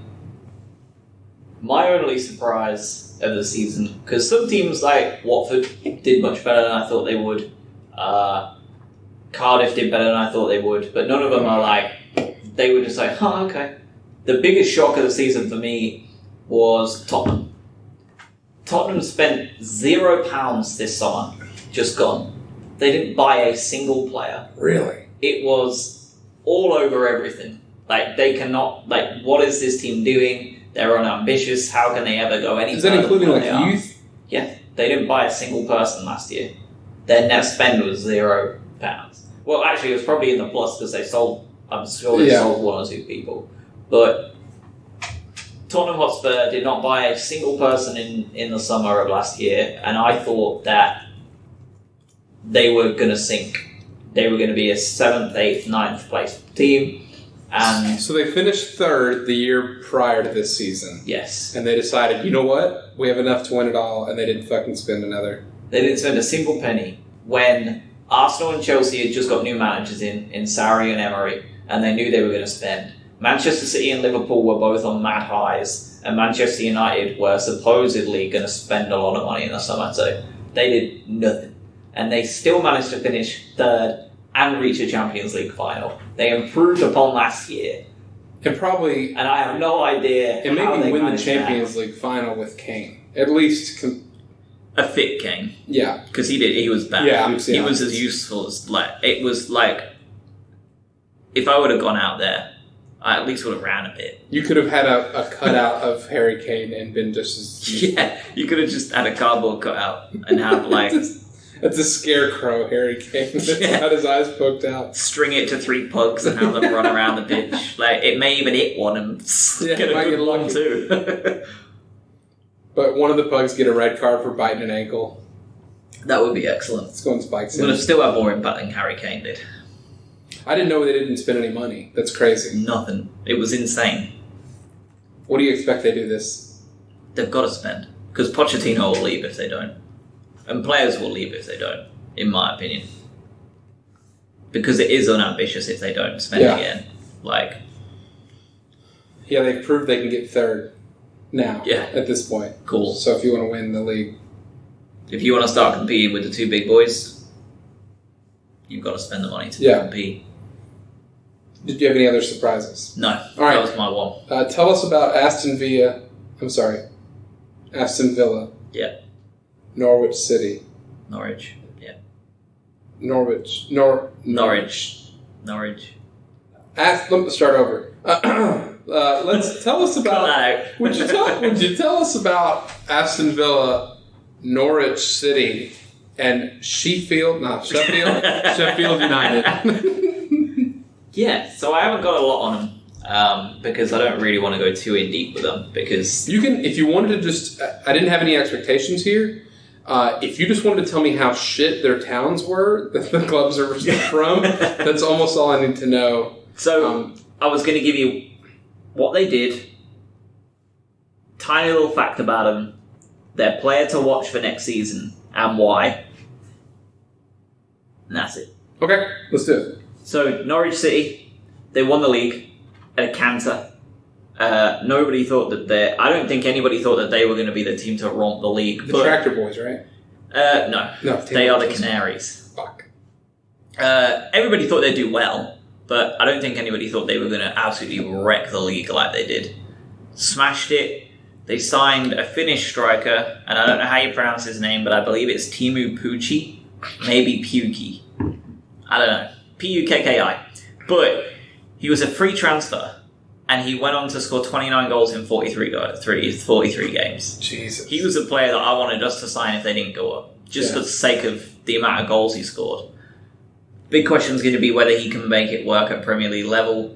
My only surprise of the season, because some teams like Watford did much better than I thought they would. Cardiff did better than I thought they would, but none of them are like, they were just like, oh, okay. The biggest shock of the season for me was Tottenham. Tottenham spent £0 this summer, just gone. They didn't buy a single player. Really? It was all over everything. Like, they cannot, like, what is this team doing? They're unambitious. How can they ever go any further? Is that including, like, youth? Yeah. They didn't buy a single person last year. Their net spend was £0. Well, actually, it was probably in the plus because they sold, I'm sure they sold 1 or 2 people. But Tottenham Hotspur did not buy a single person in the summer of last year, and I thought that they were going to sink. They were going to be a 7th, 8th, 9th place team. And so they finished 3rd the year prior to this season. Yes. And they decided, you know what? We have enough to win it all, and they didn't fucking spend another. They didn't spend a single penny when Arsenal and Chelsea had just got new managers in Sarri and Emery, and they knew they were going to spend. Manchester City and Liverpool were both on mad highs, and Manchester United were supposedly going to spend a lot of money in the summer, so they did nothing. And they still managed to finish 3rd and reach a Champions League final. They improved upon last year. And I have no idea and how maybe they win the managed Champions League final with Kane. At least... a fit Kane. Yeah. Because he was bad. Yeah, he was as useful as... it was like... If I would have gone out there, I at least would have ran a bit. You could have had a cutout of Harry Kane and been just as... Yeah, you could have just had a cardboard cutout and have, like... It's a scarecrow, Harry Kane. That's got his eyes poked out. String it to 3 pugs and have them run around the pitch. Like, it may even hit one and get a good one too. But one of the pugs get a red card for biting an ankle. That would be excellent. Let's go and spikes it. Would have still had more impact than Harry Kane did. I didn't know they didn't spend any money. That's crazy. Nothing. It was insane. What do you expect they do this? They've got to spend. Because Pochettino will leave if they don't. And players will leave if they don't, in my opinion. Because it is unambitious if they don't spend again. Yeah, they've proved they can get 3rd now. Yeah. At this point. Cool. So if you want to win the league. If you want to start competing with the 2 big boys, you've got to spend the money to compete. Did you have any other surprises? No, All right. that was my one. Tell us about Aston Villa. Aston Villa. Yeah. Norwich City. Norwich. Yeah. Norwich. Norwich. Let me start over. Let's tell us about. Cut that out. Would you tell us about Aston Villa, Norwich City, and Sheffield United? Yeah, so I haven't got a lot on them because I don't really want to go too in deep with them because You can, if you wanted to just. I didn't have any expectations here. If you just wanted to tell me how shit their towns were, that the clubs are from, that's almost all I need to know. So I was going to give you what they did, tiny little fact about them, their player to watch for next season, and why. And that's it. Okay, let's do it. So Norwich City, they won the league at a canter. Nobody thought that I don't think anybody thought that they were going to be the team to romp the league. The Tractor Boys, right? No, they are the Boys. Canaries. Fuck. Everybody thought they'd do well, but I don't think anybody thought they were going to absolutely wreck the league like they did. Smashed it. They signed a Finnish striker, and I don't know how you pronounce his name, but I believe it's Teemu Pukki. Maybe Pukki. I don't know. Pukki. But he was a free transfer, and he went on to score 29 goals in 43 games. Jesus. He was a player that I wanted us to sign if they didn't go up, just for the sake of the amount of goals he scored. Big question is going to be whether he can make it work at Premier League level.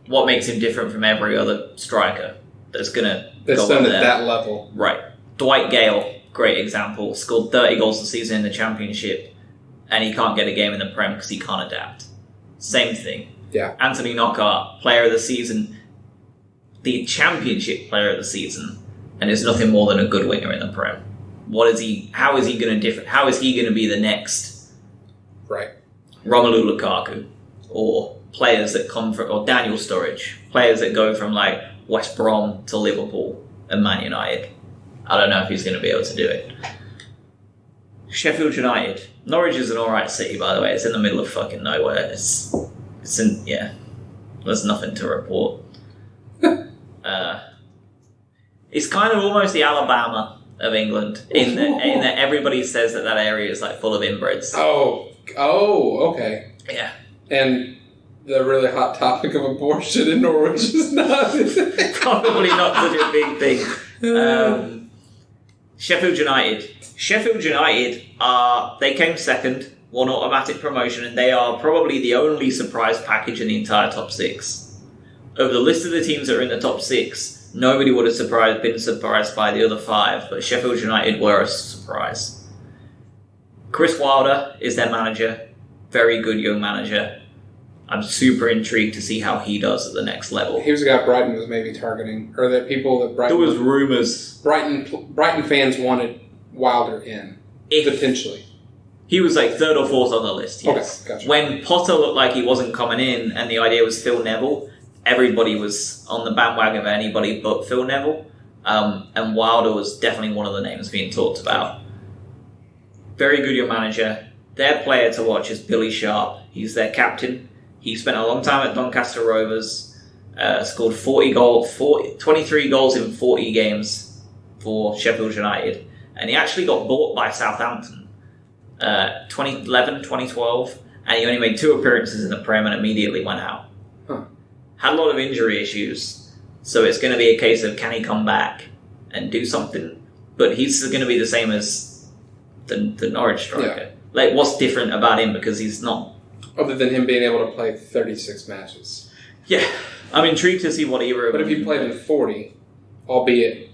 What makes him different from every other striker that's going to go done up at there? that level. Right. Dwight Gale, great example, scored 30 goals a season in the Championship, and he can't get a game in the Prem because he can't adapt. Same thing. Yeah. Anthony Knockaert, player of the season, the Championship player of the season, and is nothing more than a good winger in the Prem. How is he going to be the next Right. Romelu Lukaku, or players that come from, or Daniel Sturridge, players that go from like West Brom to Liverpool and Man United? I don't know if he's going to be able to do it. Sheffield United. Norwich is an alright city, by the way. It's in the middle of fucking nowhere. There's nothing to report. It's kind of almost the Alabama of England in that everybody says that area is like full of inbreds. Oh, okay. Yeah. And the really hot topic of abortion in Norwich is not. Probably not such a big thing. Sheffield United. Sheffield United they came second, won automatic promotion, and they are probably the only surprise package in the entire top six. Of the list of the teams that are in the top six, nobody would have been surprised by the other five, but Sheffield United were a surprise. Chris Wilder is their manager. Very good young manager. I'm super intrigued to see how he does at the next level. He was a guy Brighton was maybe targeting, or that people that Brighton. There was rumours. Brighton fans wanted Wilder in, potentially. He was like third or fourth on the list, yes. Okay, gotcha. When Potter looked like he wasn't coming in and the idea was Phil Neville, everybody was on the bandwagon of anybody but Phil Neville. And Wilder was definitely one of the names being talked about. Very good young manager. Their player to watch is Billy Sharp. He's their captain. He spent a long time at Doncaster Rovers, scored 23 goals in 40 games for Sheffield United. And he actually got bought by Southampton 2011, 2012, and he only made 2 appearances in the Prem and immediately went out. Huh. Had a lot of injury issues, so it's going to be a case of can he come back and do something? But he's going to be the same as the Norwich striker. Yeah. Like, what's different about him? Because he's not... Other than him being able to play 36 matches. Yeah, I'm intrigued to see what era... But if he played in 40, albeit...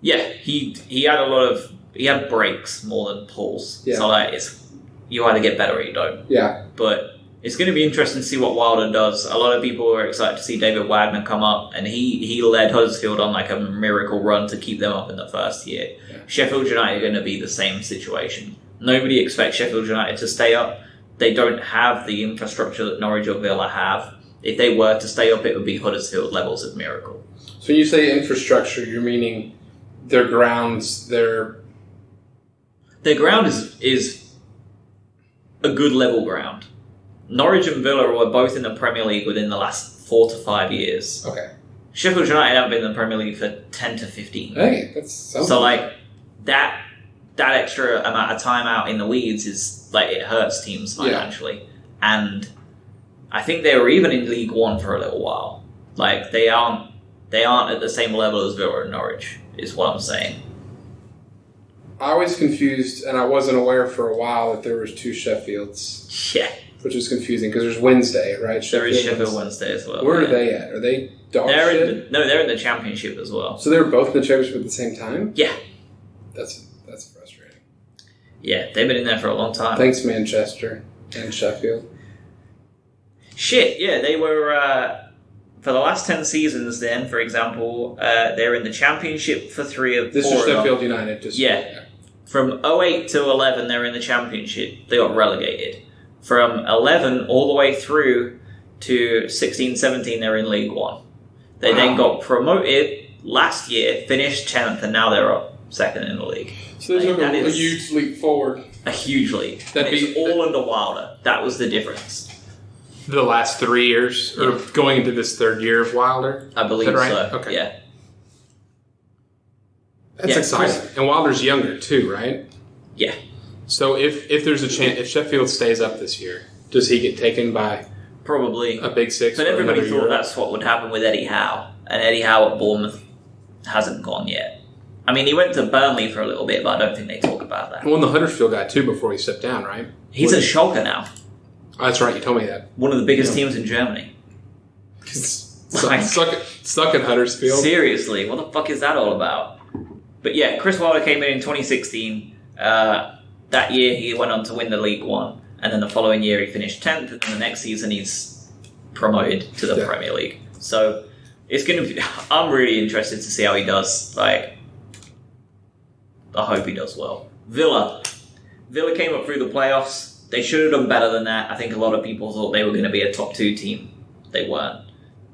Yeah, he had breaks more than pulls. Yeah. So like you either get better or you don't. Yeah. But it's going to be interesting to see what Wilder does. A lot of people are excited to see David Wagner come up, and he led Huddersfield on like a miracle run to keep them up in the first year. Yeah. Sheffield United are going to be the same situation. Nobody expects Sheffield United to stay up. They don't have the infrastructure that Norwich or Villa have. If they were to stay up, it would be Huddersfield levels of miracle. So when you say infrastructure, you're meaning their grounds, their ground is a good level ground. Norwich and Villa were both in the Premier League within the last 4 to 5 years. Okay. Sheffield United haven't been in the Premier League for 10 to 15. Hey, that's something. So, like, that extra amount of time out in the weeds is, like, it hurts teams financially. Yeah. And I think they were even in League One for a little while. Like, they aren't at the same level as Villa and Norwich, is what I'm saying. I was confused, and I wasn't aware for a while that there was 2 Sheffields. Yeah. Which is confusing, because there's Wednesday, right? There is Sheffield Wednesday as well. Where are they at? Are they dog shit? They're in the Championship as well. So they were both in the Championship at the same time? Yeah. That's frustrating. Yeah, they've been in there for a long time. Thanks, Manchester and Sheffield. Shit, yeah, they were... for the last 10 seasons then, for example, they're in the Championship for 3 of 4. This is Sheffield United. Yeah. From 08 to 11, they're in the Championship. They got relegated. From 11 all the way through to 16-17, they're in League One. They then got promoted last year, finished 10th, and now they're up second in the league. So they took a huge leap forward. A huge leap. It's all under Wilder. That was the difference. The last 3 years, or going into this 3rd year of Wilder? I believe right? so. Okay. Yeah. That's exciting. And Wilder's younger too, right? Yeah. So if there's a chance, if Sheffield stays up this year, does he get taken by probably a big 6? But everybody thought that's what would happen with Eddie Howe, and Eddie Howe at Bournemouth hasn't gone yet. I mean, he went to Burnley for a little bit, but I don't think they talk about that. Well, the Huddersfield guy too before he stepped down, right? He's at Schalke now. Oh, that's right. You told me that. One of the biggest teams in Germany. Suck at Huddersfield. Seriously, what the fuck is that all about? But yeah, Chris Wilder came in 2016. That year he went on to win the League One, and then the following year he finished 10th, and the next season he's promoted to the Premier League. So it's gonna be. I'm really interested to see how he does. Like, I hope he does well. Villa came up through the playoffs. They should have done better than that. I think a lot of people thought they were going to be a top 2 team. They weren't.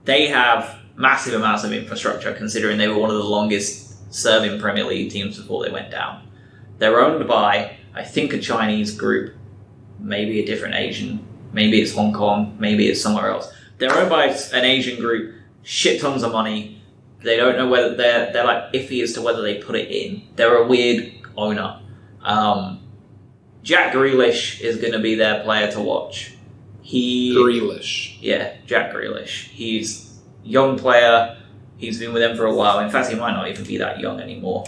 They have massive amounts of infrastructure, considering they were one of the longest serving Premier League teams before they went down. They're owned by, I think, a Chinese group, maybe a different Asian, maybe it's Hong Kong, maybe it's somewhere else. They're owned by an Asian group, shit tons of money. They don't know whether they're like iffy as to whether they put it in. They're a weird owner. Jack Grealish is going to be their player to watch. Grealish. Yeah, Jack Grealish. He's a young player. He's been with them for a while. In fact, he might not even be that young anymore.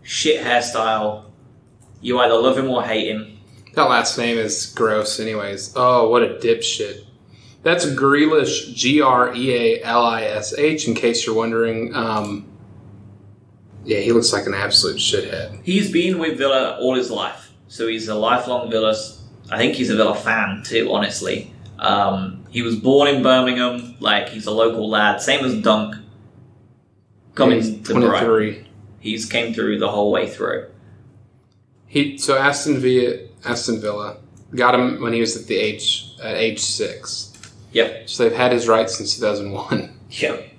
Shit hairstyle. You either love him or hate him. That last name is gross anyways. Oh, what a dipshit. That's Grealish, Grealish, in case you're wondering. Yeah, he looks like an absolute shithead. He's been with Villa all his life. So he's a lifelong Villa. I think he's a Villa fan too, honestly. He was born in Birmingham. Like, he's a local lad. Same as Dunk. Coming to Brighton. He's came through the whole way through. So Aston Villa got him when he was at age 6. Yep. So they've had his rights since 2001. Yep.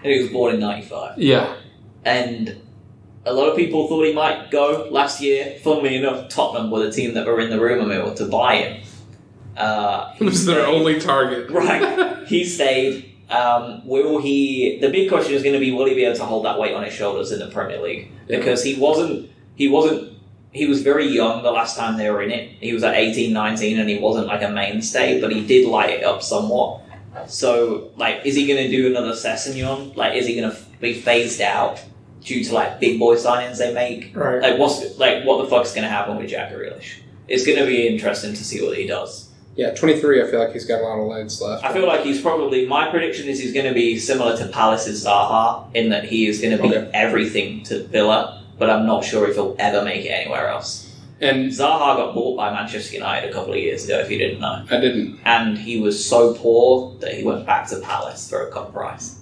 And he was born in 95. Yeah. And a lot of people thought he might go last year. Funnily enough, Tottenham were the team that were in the rumour mill to buy him. It was their only target. Right. He stayed. The big question is going to be, will he be able to hold that weight on his shoulders in the Premier League? Because he was very young the last time they were in it. He was at 18, 19, and he wasn't like a mainstay, but he did light it up somewhat. So, like, is he going to do another Sessegnon? Like, is he going to be phased out due to, like, big boy signings they make? Right. Like, what the fuck's going to happen with Jack Grealish? It's going to be interesting to see what he does. Yeah, 23, I feel like he's got a lot of legs left. I feel like my prediction is he's going to be similar to Palace's Zaha, in that he is going to be everything to Villa, but I'm not sure if he'll ever make it anywhere else. And Zaha got bought by Manchester United a couple of years ago, if you didn't know. I didn't. And he was so poor that he went back to Palace for a cut price.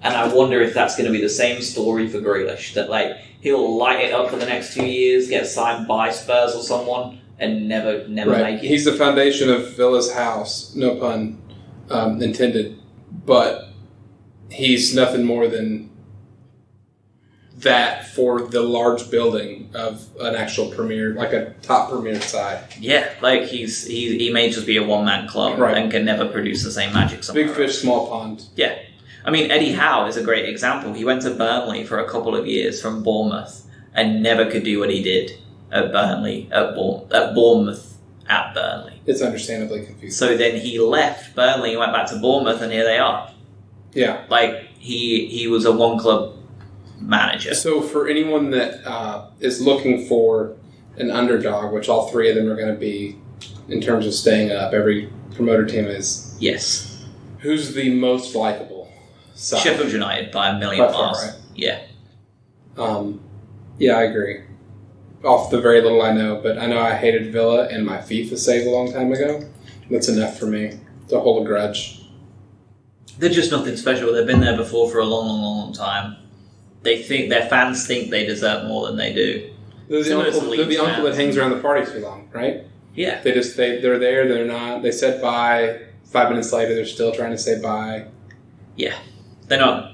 And I wonder if that's going to be the same story for Grealish, that, like, he'll light it up for the next 2 years, get signed by Spurs or someone, and never make it. He's the foundation of Villa's house, no pun intended, but he's nothing more than that for the large building of an actual premier, like a top premier side. Yeah, like he may just be a one-man club Right. and can never produce the same magic somewhere Big fish, else. small pond. Yeah. I mean, Eddie Howe is a great example. He went to Burnley for a couple of years from Bournemouth and never could do what he did at Burnley, at Bournemouth at Burnley. It's understandably confusing. So then he left Burnley, went back to Bournemouth, and here they are. Yeah. Like, he was a one-club manager. So for anyone that is looking for an underdog, which all three of them are going to be in terms of staying up, every promoter team is. Yes. Who's the most likable side? Sheffield United by a million By far, miles. right? Yeah. Yeah, I agree. Off the very little I know, but I know I hated Villa in my FIFA save a long time ago. That's enough for me to hold a grudge. They're just nothing special. They've been there before for a long, long, long time. They think their fans think they deserve more than they do. They're Similar to the uncle Leeds that fans. hangs around the party too long, right? Yeah. They're there, they're not. They said bye. 5 minutes later, they're still trying to say bye. Yeah. They're not.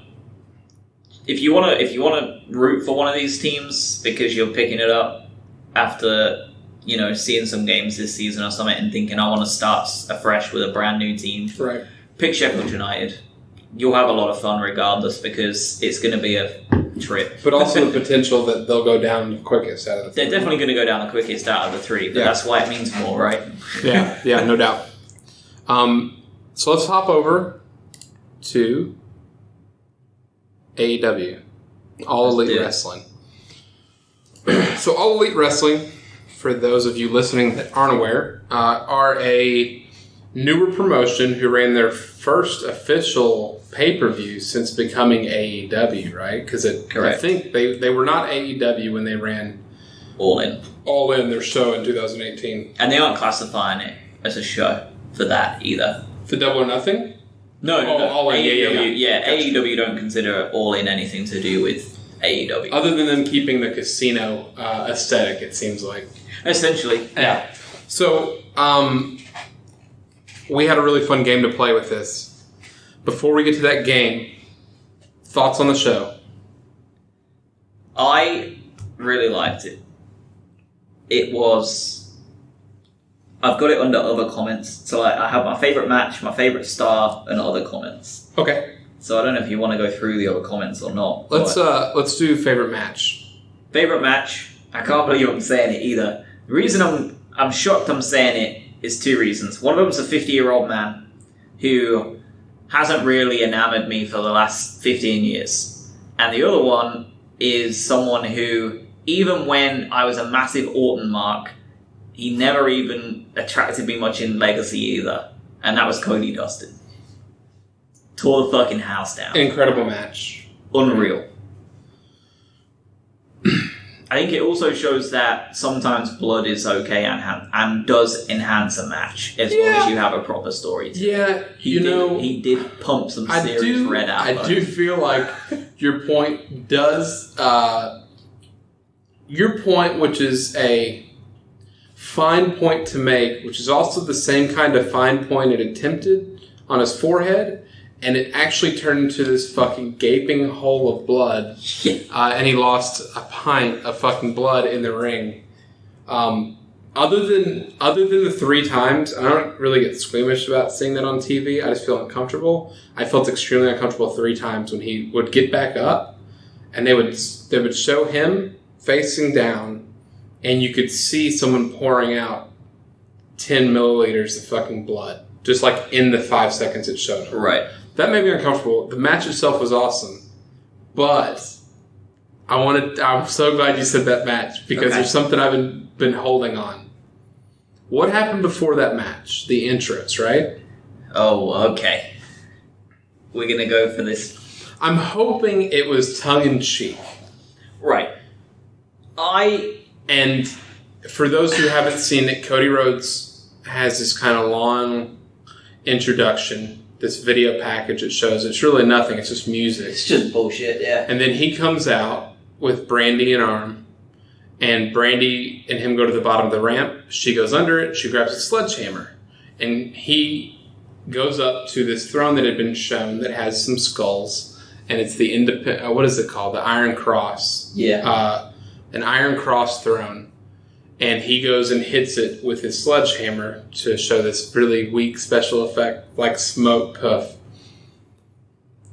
If you wanna root for one of these teams because you're picking it up after, seeing some games this season or something and thinking I want to start afresh with a brand new team, Right. pick Sheffield United. You'll have a lot of fun regardless because it's going to be a trip. But also the potential that they'll go down the quickest out of the They're definitely going to go down the quickest out of the three, but Yeah. that's why it means more, right? Yeah, no doubt. So let's hop over to AEW, All Let's Elite do it. Wrestling. So All Elite Wrestling, for those of you listening that aren't aware, are a newer promotion who ran their first official pay-per-view since becoming AEW, right? Because I Correct. think they were not AEW when they ran All in. All In, their show in 2018. And they aren't classifying it as a show for that either. The Double or Nothing? No, All In, AEW, yeah. Gotcha. AEW don't consider All In anything to do with AEW. Other than them keeping the casino aesthetic, it seems like. Essentially, Yeah. So, we had a really fun game to play with this. Before we get to that game, thoughts on the show? I really liked it. It was... I've got it under other comments. So I have my favourite match, my favourite star, and other comments. Okay. So I don't know if you want to go through the other comments or not. Let's do favorite match. Favourite match? I can't believe I'm saying it either. The reason I'm shocked I'm saying it is two reasons. One of them is a 50-year-old man who hasn't really enamoured me for the last 15 years. And the other one is someone who, even when I was a massive Orton mark, he never even attracted me much in Legacy either. And that was Cody Dustin. Tore the fucking house down. Incredible match. Unreal. I think it also shows that sometimes blood is okay and does enhance a match as long as you have a proper story to it. Yeah, He did pump some serious red out. I do feel like your point does... your point, which is a fine point to make, which is also the same kind of fine point it attempted on his forehead, and it actually turned into this fucking gaping hole of blood, and he lost a pint of fucking blood in the ring. Other than the 3 times, I don't really get squeamish about seeing that on TV. I just feel uncomfortable. I felt extremely uncomfortable 3 times when he would get back up, and they would show him facing down, and you could see someone pouring out 10 milliliters of fucking blood, just like in the 5 seconds it showed him. Right. That made me uncomfortable. The match itself was awesome, but I'm so glad you said that match because there's something I've been holding on. What happened before that match? The intros, right? Oh, okay. We're going to go for this. I'm hoping it was tongue-in-cheek. Right. And for those who haven't seen it, Cody Rhodes has this kind of long introduction, this video package it shows. It's really nothing. It's just music. It's just bullshit, yeah. And then he comes out with Brandy in arm, and Brandy and him go to the bottom of the ramp. She goes under it. She grabs a sledgehammer, and he goes up to this throne that had been shown that has some skulls, and it's the independent. What is it called? The Iron Cross. Yeah. An Iron Cross throne, and he goes and hits it with his sledgehammer to show this really weak special effect, like smoke puff.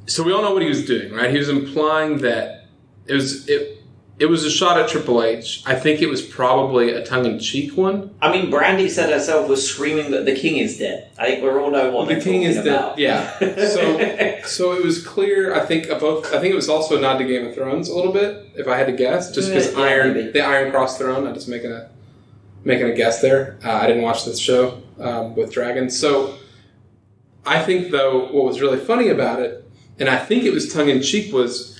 So we all know what he was doing, right? He was implying that it was a shot at Triple H. I think it was probably a tongue-in-cheek one. I mean, Brandy said herself was screaming that the king is dead. I think we all know what the king is dead. Yeah. So it was clear. I think it was also a nod to Game of Thrones a little bit, if I had to guess, just because the Iron Cross throne. I'm just making a guess there. I didn't watch this show with dragons. So I think though what was really funny about it, and I think it was tongue-in-cheek, was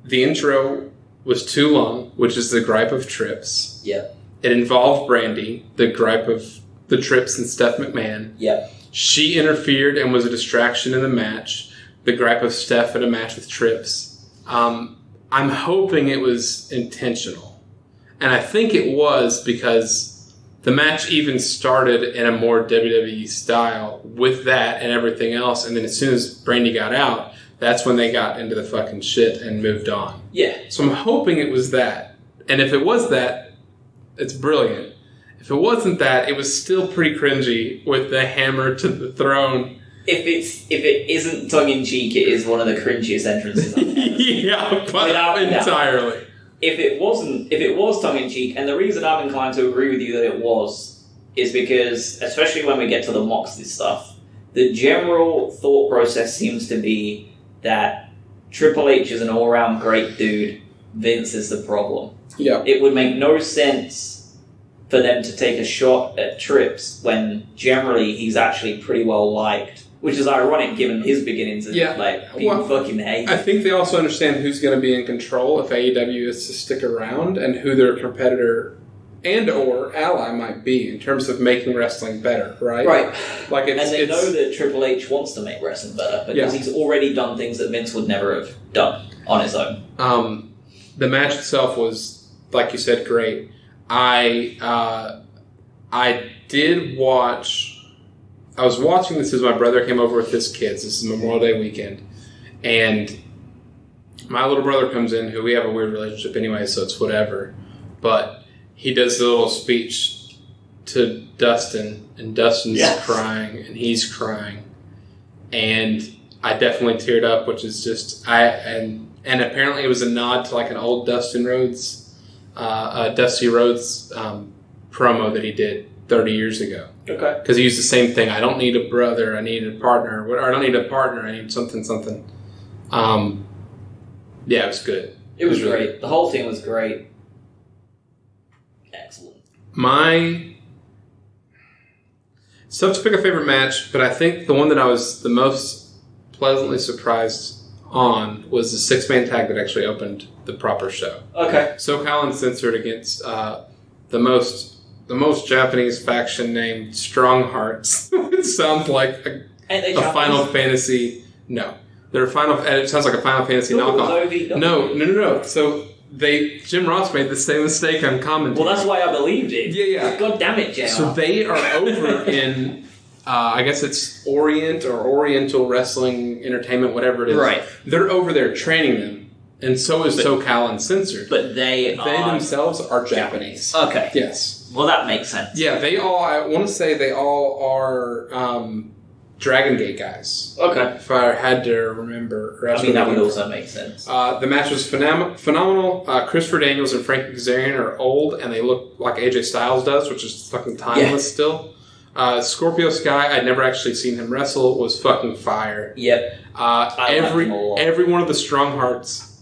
the intro was too long, which is the gripe of Trips. Yeah. It involved Brandy, the gripe of the Trips and Steph McMahon. Yeah. She interfered and was a distraction in the match, the gripe of Steph in a match with Trips. I'm hoping it was intentional. And I think it was because the match even started in a more WWE style with that and everything else. And then as soon as Brandy got out, that's when they got into the fucking shit and moved on. Yeah. So I'm hoping it was that. And if it was that, it's brilliant. If it wasn't that, it was still pretty cringy with the hammer to the throne. If it isn't tongue-in-cheek, it is one of the cringiest entrances I've ever seen. Yeah, but entirely. If it was tongue-in-cheek, and the reason I'm inclined to agree with you that it was, is because, especially when we get to the Moxley stuff, the general thought process seems to be that Triple H is an all-round great dude, Vince is the problem. Yeah. It would make no sense for them to take a shot at Trips when generally he's actually pretty well liked, which is ironic given his beginnings of being fucking hated. I think they also understand who's going to be in control if AEW is to stick around and who their competitor and or ally might be in terms of making wrestling better, right? Right. Like and they know that Triple H wants to make wrestling better because he's already done things that Vince would never have done on his own. The match itself was, like you said, great. I was watching this as my brother came over with his kids. This is Memorial Day weekend. And my little brother comes in, who we have a weird relationship anyway, so it's whatever. But he does the little speech to Dustin, and Dustin's crying, and he's crying. And I definitely teared up, which is just... And apparently it was a nod to like an old Dusty Rhodes promo that he did 30 years ago. Okay. Because he used the same thing. I don't need a brother. I need a partner. Or I don't need a partner. I need something. Yeah, it was good. It was really great. The whole thing was great. Excellent. It's tough to pick a favorite match, but I think the one that I was the most pleasantly surprised on was the 6-man tag that actually opened the proper show. Okay. SoCal Uncensored against the most Japanese faction named Strong Hearts. It sounds like a Final Fantasy. No. It sounds like a Final Fantasy knockoff. No. So Jim Ross made the same mistake on commentary. Well, that's why I believed it. Yeah. God damn it, JR. So they are over in, I guess it's Orient or Oriental Wrestling Entertainment, whatever it is. Right. They're over there training them. And so is SoCal Uncensored. But they themselves are Japanese. Okay. Yes. Well, that makes sense. Yeah, I want to say they all are Dragon Gate guys. Okay. If I had to remember. That would also make sense. The match was phenomenal. Christopher Daniels and Frank Kazarian are old, and they look like AJ Styles does, which is fucking timeless still. Scorpio Sky, I'd never actually seen him wrestle, was fucking fire. Yep. Every one of the Strong Hearts,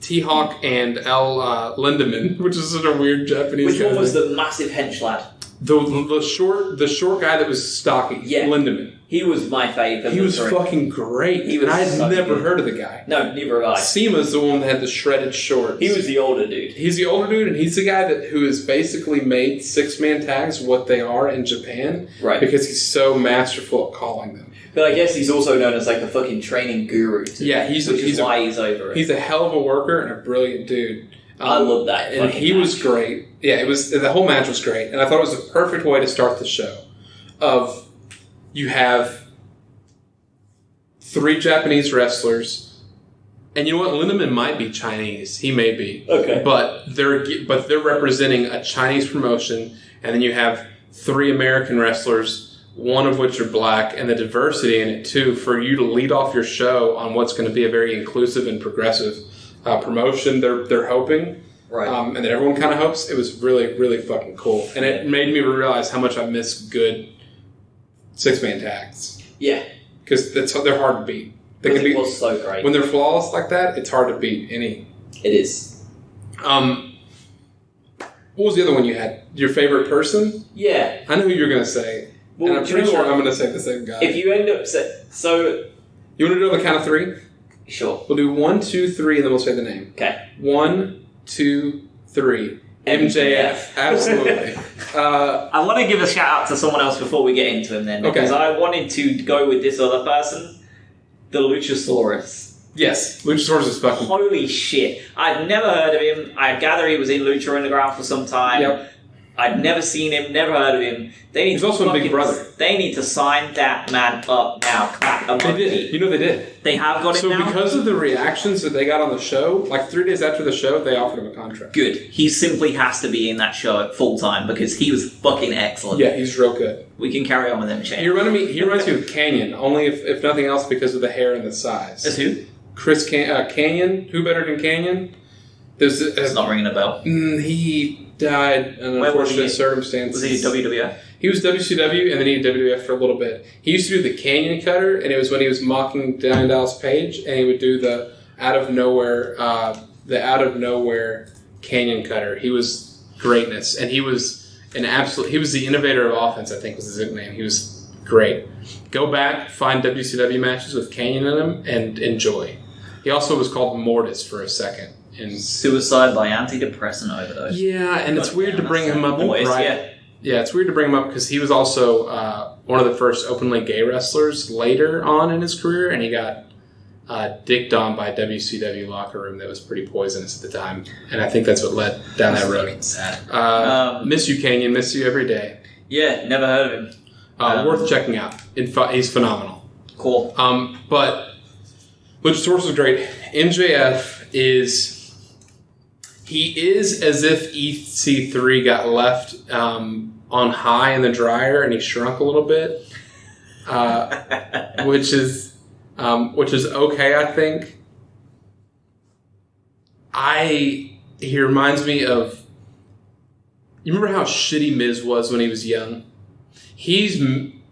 T-Hawk and L. Lindemann, which is such a weird Japanese guy. Which one was the massive hench lad? The short guy that was stocky. Yeah. Lindemann. He was my favourite. He was fucking great. I had never heard of the guy. No, neither have I. Seema's the one that had the shredded shorts. He was the older dude. He's the older dude, and he's the guy who has basically made 6-man tags what they are in Japan. Right. Because he's so masterful at calling them. But I guess he's also known as like a fucking training guru. Yeah, which is why he's over it. He's a hell of a worker and a brilliant dude. I love that. And he was great. Yeah, the whole match was great, and I thought it was the perfect way to start the show. You have 3 Japanese wrestlers And you know what? Lindemann might be Chinese. He may be. Okay. But they're representing a Chinese promotion, and then you have 3 American wrestlers, one of which are black, and the diversity in it too, for you to lead off your show on what's going to be a very inclusive and progressive promotion. They're hoping, Right. and that everyone kind of hopes. It was really, really fucking cool, and it made me realize how much I miss good 6-man tags. Yeah. Because they're hard to beat. They can It was so great. when they're flawless like that, it's hard to beat any. It is. What was the other one you had? Your favorite person? Yeah. I know who you're going to say. Well, and I'm do you pretty know sure what? I'm going to say the same guy. If you end up... So... You want to do it on the count of 3? Sure. We'll do 1, 2, 3, and then we'll say the name. Okay. 1, 2, 3. MJF. Absolutely. I want to give a shout out to someone else before we get into him then. Because I wanted to go with this other person. The Luchasaurus. Yes. Luchasaurus is fucking... Holy shit. I'd never heard of him. I gather he was in Lucha Underground for some time. Yep. I'd never seen him, never heard of him. He's also a Big Brother. They need to sign that man up now. Clap a They monkey. did. You know they did. They have got him So now? because of the reactions that they got on the show, like 3 days after the show, they offered him a contract. Good. He simply has to be in that show full time because he was fucking excellent. Yeah, he's real good. We can carry on with him, Shane. He reminds me of Canyon, only if nothing else because of the hair and the size. As who? Chris Canyon. Who better than Canyon? It's not ringing a bell. He died in Where was he? unfortunate circumstances. Was he WWF? He was WCW and then he did WWF for a little bit. He used to do the Canyon Cutter, and it was when he was mocking Diamond Dallas Page, and he would do the out of nowhere Canyon Cutter. He was greatness, and he was he was the innovator of offense. I think was his nickname. He was great. Go back, find WCW matches with Canyon in them, and enjoy. He also was called Mortis for a second. Suicide by antidepressant overdose. Yeah, and it's weird to bring him up. Mortis, Yeah, it's weird to bring him up because he was also one of the first openly gay wrestlers later on in his career, and he got dicked on by WCW locker room that was pretty poisonous at the time, and I think that's what led down that road. Sad. Miss you, Canyon. Miss you every day. Yeah, never heard of him. Worth checking out. He's phenomenal. Cool. But Luchasaurus is great. MJF is... He is as if EC3 got left on high in the dryer and he shrunk a little bit, which is okay, I think. He reminds me of... You remember how shitty Miz was when he was young?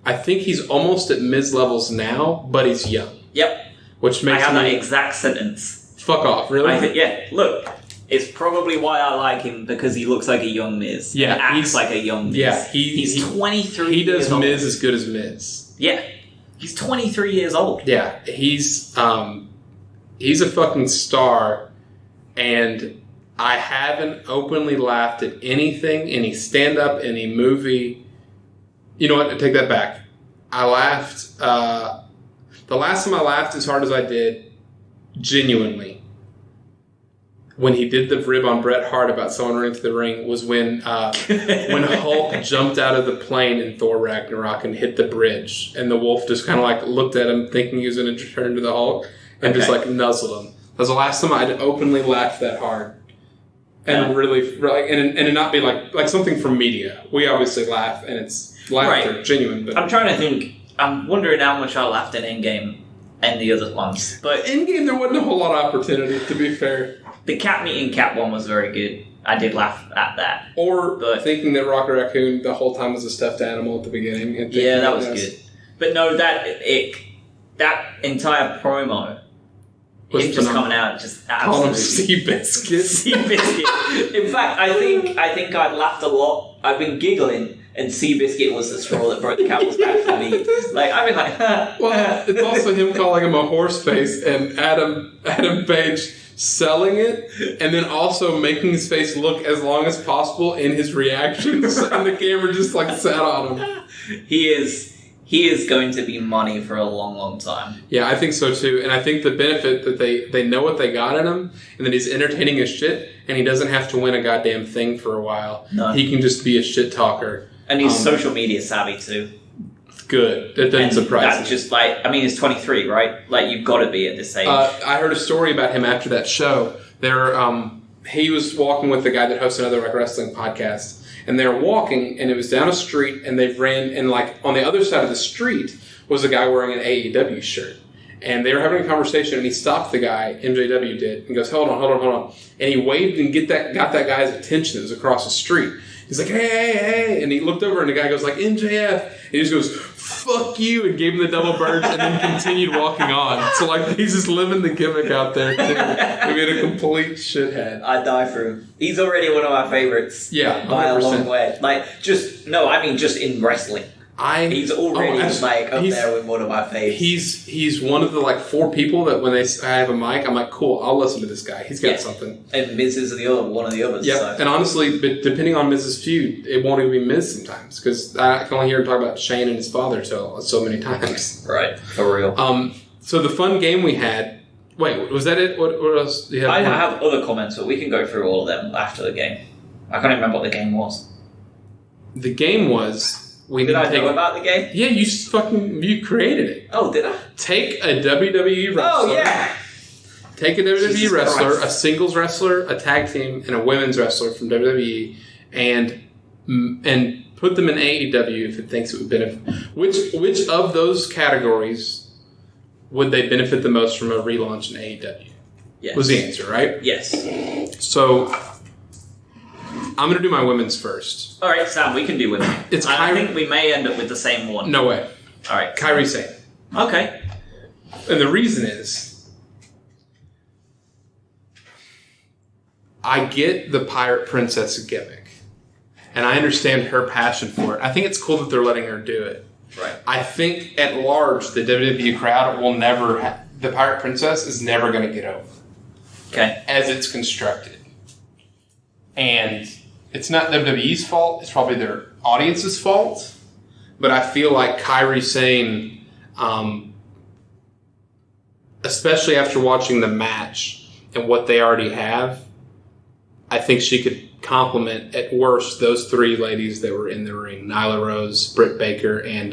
I think he's almost at Miz levels now, but he's young. Yep. Which makes I have me... that exact sentence. Fuck off, really? Yeah, look. It's probably why I like him, because he looks like a young Miz. Yeah, he acts like a young Miz. Yeah, he's 23 He does years old. Miz as good as Miz. Yeah. He's 23 years old. Yeah, he's a fucking star, and I haven't openly laughed at anything, any stand-up, any movie. You know what? I take that back. I laughed. The last time I laughed as hard as I did, genuinely, when he did the rib on Bret Hart about someone running to the ring, was when Hulk jumped out of the plane in Thor Ragnarok and hit the bridge, and the wolf just kind of like looked at him thinking he was going to turn to the Hulk and just like nuzzled him. That was the last time I'd openly laughed that hard. And really, and it not be like something from media. We obviously laugh, and it's laughter, genuine. But I'm trying to think. I'm wondering how much I laughed in Endgame and the other ones. But Endgame, there wasn't a whole lot of opportunity, to be fair. the cat meeting cat one was very good. I did laugh at that. Or thinking that Rocket Raccoon the whole time was a stuffed animal at the beginning. And yeah, that was good. But no, that entire promo, him just coming out, just absolutely Seabiscuit. Seabiscuit. In fact, I think I'd laughed a lot. I've been giggling, and Seabiscuit was the straw that broke the camel's back for me. Like I've been like, well, it's also him calling him a horse face, and Adam Page selling it, and then also making his face look as long as possible in his reactions, and the camera just like sat on him. He is going to be money for a long, long time. Yeah, I think so too. And I think the benefit that they know what they got in him, and that he's entertaining as shit, and he doesn't have to win a goddamn thing for a while. No. He can just be a shit talker. And he's social media savvy too. good. That doesn't And surprise me. that's just like, I mean, he's 23, right? Like, you've got to be at this age. I heard a story about him after that show. He was walking with the guy that hosts another like wrestling podcast, and they were walking, and it was down a street, and they ran, and like on the other side of the street was a guy wearing an AEW shirt. And they were having a conversation, and he stopped the guy, MJW did, and goes, hold on. And he waved and got that guy's attention. It was across the street. He's like, hey. And he looked over, and the guy goes like, MJF. And he just goes, fuck you, and gave him the double bird, and then continued walking on. So, like, he's just living the gimmick out there, too. I mean, a complete shithead. I die for him. He's already one of my favorites. Yeah, 100%. By a long way. Like, just in wrestling. He's already up there with one of my faves. He's one of the like 4 people that when I have a mic, I'm like, cool, I'll listen to this guy. He's got something. And Miz is one of the others. Yeah, So. and honestly, but depending on Miz's feud, it won't even be Miz sometimes because I can only hear him talk about Shane and his father so many times. Right, for real. So the fun game we had. Wait, was that it? What else? Do you have? I have other comments, but we can go through all of them after the game. I can't even remember what the game was. The game was. Did I know about the game? Yeah, you created it. Oh, did I? Take a WWE wrestler. Oh, yeah. Take a WWE Jesus wrestler, Christ. a singles wrestler, a tag team, and a women's wrestler from WWE, and put them in AEW if it thinks it would benefit. Which of those categories would they benefit the most from a relaunch in AEW? Yes. Was the answer, right? Yes. So I'm going to do my women's first. All right, Sam, we can do women. I think we may end up with the same one. No way. All right. Kairi Sane. Okay. And the reason is, I get the Pirate Princess gimmick, and I understand her passion for it. I think it's cool that they're letting her do it. Right. I think at large, the WWE crowd will never the Pirate Princess is never going to get over. Okay. As it's constructed. And it's not WWE's fault. It's probably their audience's fault. But I feel like Kairi Sane, especially after watching the match and what they already have, I think she could complement, at worst, those 3 ladies that were in the ring. Nyla Rose, Britt Baker, and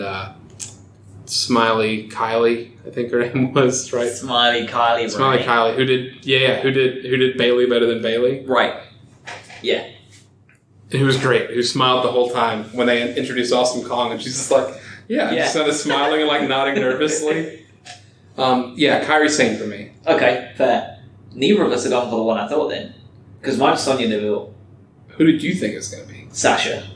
Smiley Kylie, I think her name was, right? Smiley Kylie. Smiley right. Kylie, who did Bailey better than Bailey. Right. Yeah. And who was great, who smiled the whole time when they introduced Awesome Kong, and she's just like, just kind of smiling and like nodding nervously. Kairi Sane for me. Okay, fair. Neither of us have gone for the one I thought then. Because mine's Sonya Deville. Who did you think it was going to be? Sasha.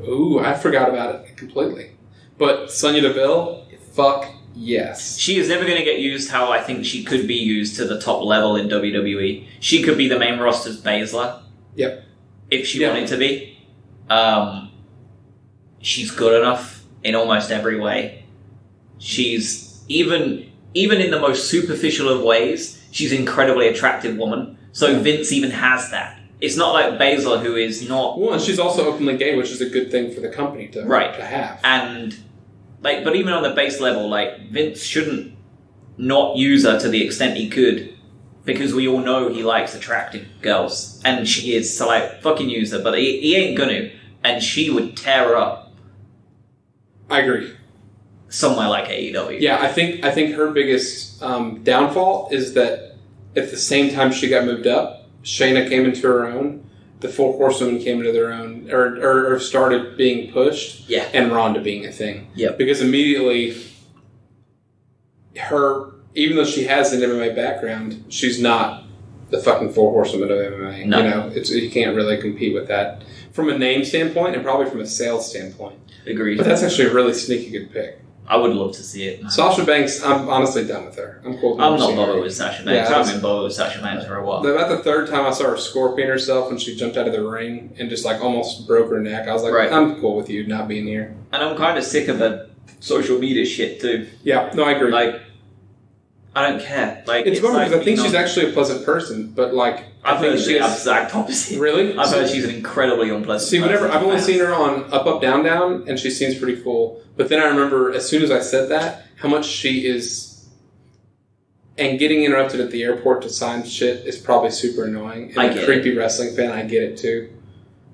Ooh, I forgot about it completely. But Sonya Deville, fuck yes. She is never going to get used how I think she could be used to the top level in WWE. She could be the main roster's Baszler. Yep. If she wanted to be. She's good enough in almost every way. She's, even in the most superficial of ways, she's an incredibly attractive woman. So Vince even has that. It's not like Baszler, who is not... Well, and she's also openly gay, which is a good thing for the company to have. And, but even on the base level, Vince shouldn't not use her to the extent he could, because we all know he likes attractive girls. And she is, so fucking use her. But he ain't gonna. And she would tear her up. I agree. Somewhere like AEW. Yeah, I think her biggest downfall is that at the same time she got moved up, Shayna came into her own, the 4 Horsewomen came into their own, or started being pushed, and Ronda being a thing. Yep. Because immediately, even though she has an MMA background, she's not the fucking 4 Horsewomen of MMA. No. You know, you can't really compete with that from a name standpoint and probably from a sales standpoint. Agreed. But that's actually a really sneaky good pick. I would love to see it. Sasha Banks, I'm honestly done with her. I'm cool with I'm not seeing her. bothered with Sasha Banks. I haven't been bothered with Sasha Banks for a while. About the 3rd time I saw her scorpion herself when she jumped out of the ring and just almost broke her neck, I was like, I'm cool with you not being here. And I'm kind of sick of the social media shit too. Yeah, no, I agree. I don't care. It's funny because I think she's actually a pleasant person, but I think she's the exact opposite. Really? I've heard she's an incredibly unpleasant person. I've only seen her on Up, Up, Down, Down, and she seems pretty cool. But then I remember, as soon as I said that, how much she is... And getting interrupted at the airport to sign shit is probably super annoying. And a creepy wrestling fan, I get it too.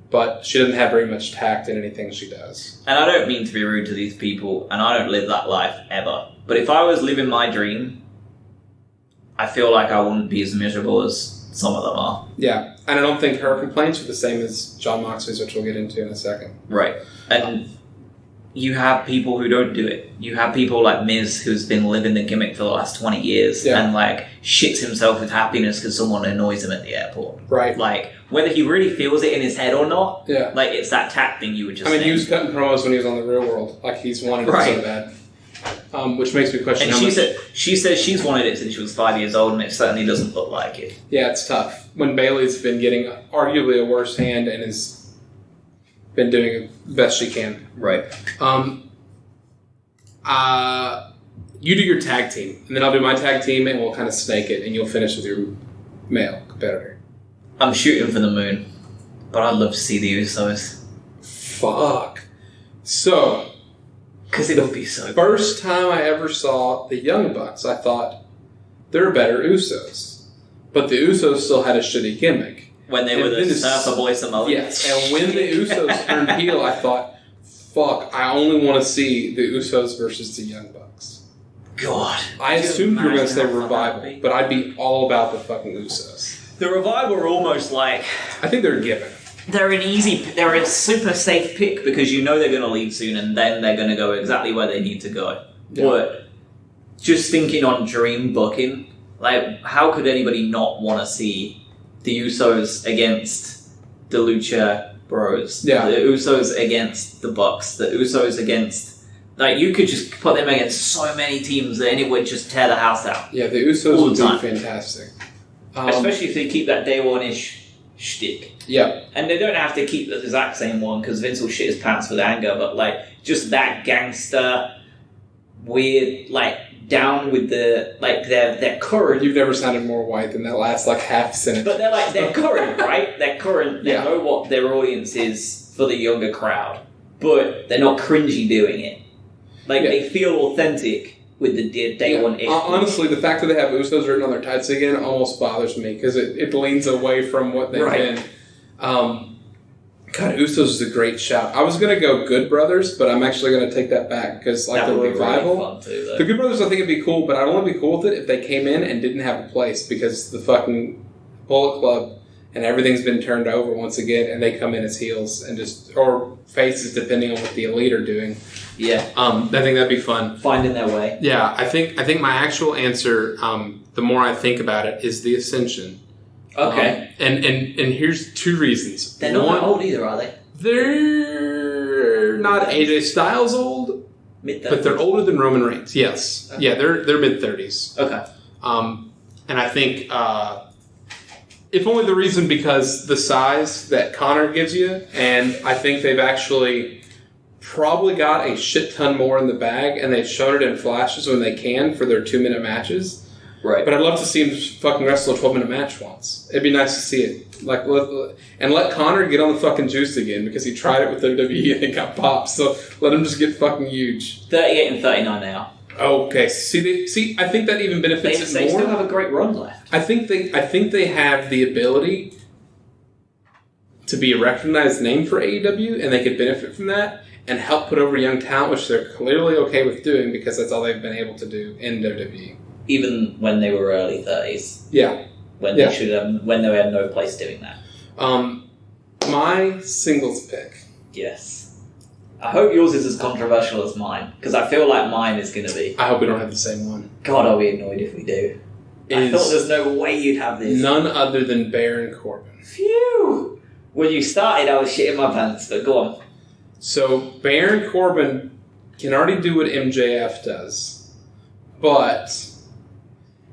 but she doesn't have very much tact in anything she does. And I don't mean to be rude to these people, and I don't live that life ever. But if I was living my dream, I feel like I wouldn't be as miserable as some of them are. Yeah, and I don't think her complaints are the same as Jon Moxley's, which we'll get into in a second. Right. And you have people who don't do it. You have people like Miz, who's been living the gimmick for the last 20 years and like shits himself with happiness because someone annoys him at the airport. Right. Like, whether he really feels it in his head or not, yeah. like, it's that tact thing you would just I mean, think. he was cutting promos when he was on The Real World. Like, he's wanted it so bad. Which makes me question and she says she's wanted it since she was 5 years old, and it certainly doesn't look like it. Yeah, it's tough. When Bayley's been getting arguably a worse hand and has been doing the best she can. Right. You do your tag team, and then I'll do my tag team, and we'll kind of snake it, and you'll finish with your male competitor. I'm shooting for the moon, but I'd love to see the Usos. Fuck. So, because it would be so first time I ever saw the Young Bucks, I thought, they're better Usos. But the Usos still had a shitty gimmick. When they were the Surfer Boy Samoans. Yes, and when the Usos turned heel, I thought, fuck, I only want to see the Usos versus the Young Bucks. God. I assumed you were going to say Revival, but I'd be all about the fucking Usos. The Revival are almost like... I think they're a given. They're a super safe pick because you know they're going to leave soon and then they're going to go exactly where they need to go. Yeah. But just thinking on dream booking, like, how could anybody not want to see the Usos against the Lucha Bros? Yeah. The Usos against the Bucks? The Usos against... Like, you could just put them against so many teams and it would just tear the house out. Yeah, the Usos would be fantastic. Especially if they keep that day one-ish shtick. Yeah. And they don't have to keep the exact same one because Vince will shit his pants with anger, but like just that gangster, weird, like down with the like their current. You've never sounded more white than that last like half sentence. But they're current, right? They're current. They know what their audience is for the younger crowd, but they're not cringy doing it. Like they feel authentic. With the day one issue. Honestly, the fact that they have Usos written on their tights again almost bothers me because it leans away from what they've been. God, Usos is a great shout. I was going to go Good Brothers, but I'm actually going to take that back because like the Revival. Really fun too, the Good Brothers I think would be cool, but I'd only be cool with it if they came in and didn't have a place because the fucking Bullet Club and everything's been turned over once again and they come in as heels and just or faces depending on what the Elite are doing. Yeah. I think that'd be fun. Finding their way. Yeah, I think my actual answer, the more I think about it, is the Ascension. Okay. And here's two reasons. They're not that old either, are they? They're not AJ Styles old, mid-30s. But they're older than Roman Reigns. Yes. Okay. Yeah, they're mid-30s. Okay. And I think if only the reason because the size that Connor gives you, and I think they've actually probably got a shit ton more in the bag, and they've shown it in flashes when they can for their 2-minute matches. Right. But I'd love to see him fucking wrestle a 12-minute match once. It'd be nice to see it. Like, let Connor get on the fucking juice again because he tried it with WWE and it got popped. So let him just get fucking huge. 38 and 39 now. Okay. See, I think that even benefits it more. They still have a great run left. I think they have the ability to be a recognized name for AEW, and they could benefit from that. And help put over young talent, which they're clearly okay with doing because that's all they've been able to do in WWE. Even when they were early 30s. Yeah. When they should have, when they had no place doing that. My singles pick. Yes. I hope yours is as controversial as mine, because I feel like mine is going to be. I hope we don't have the same one. God, I'll be annoyed if we do. I thought there's no way you'd have this. None other than Baron Corbin. Phew! When you started, I was shitting my pants, but go on. So, Baron Corbin can already do what MJF does, but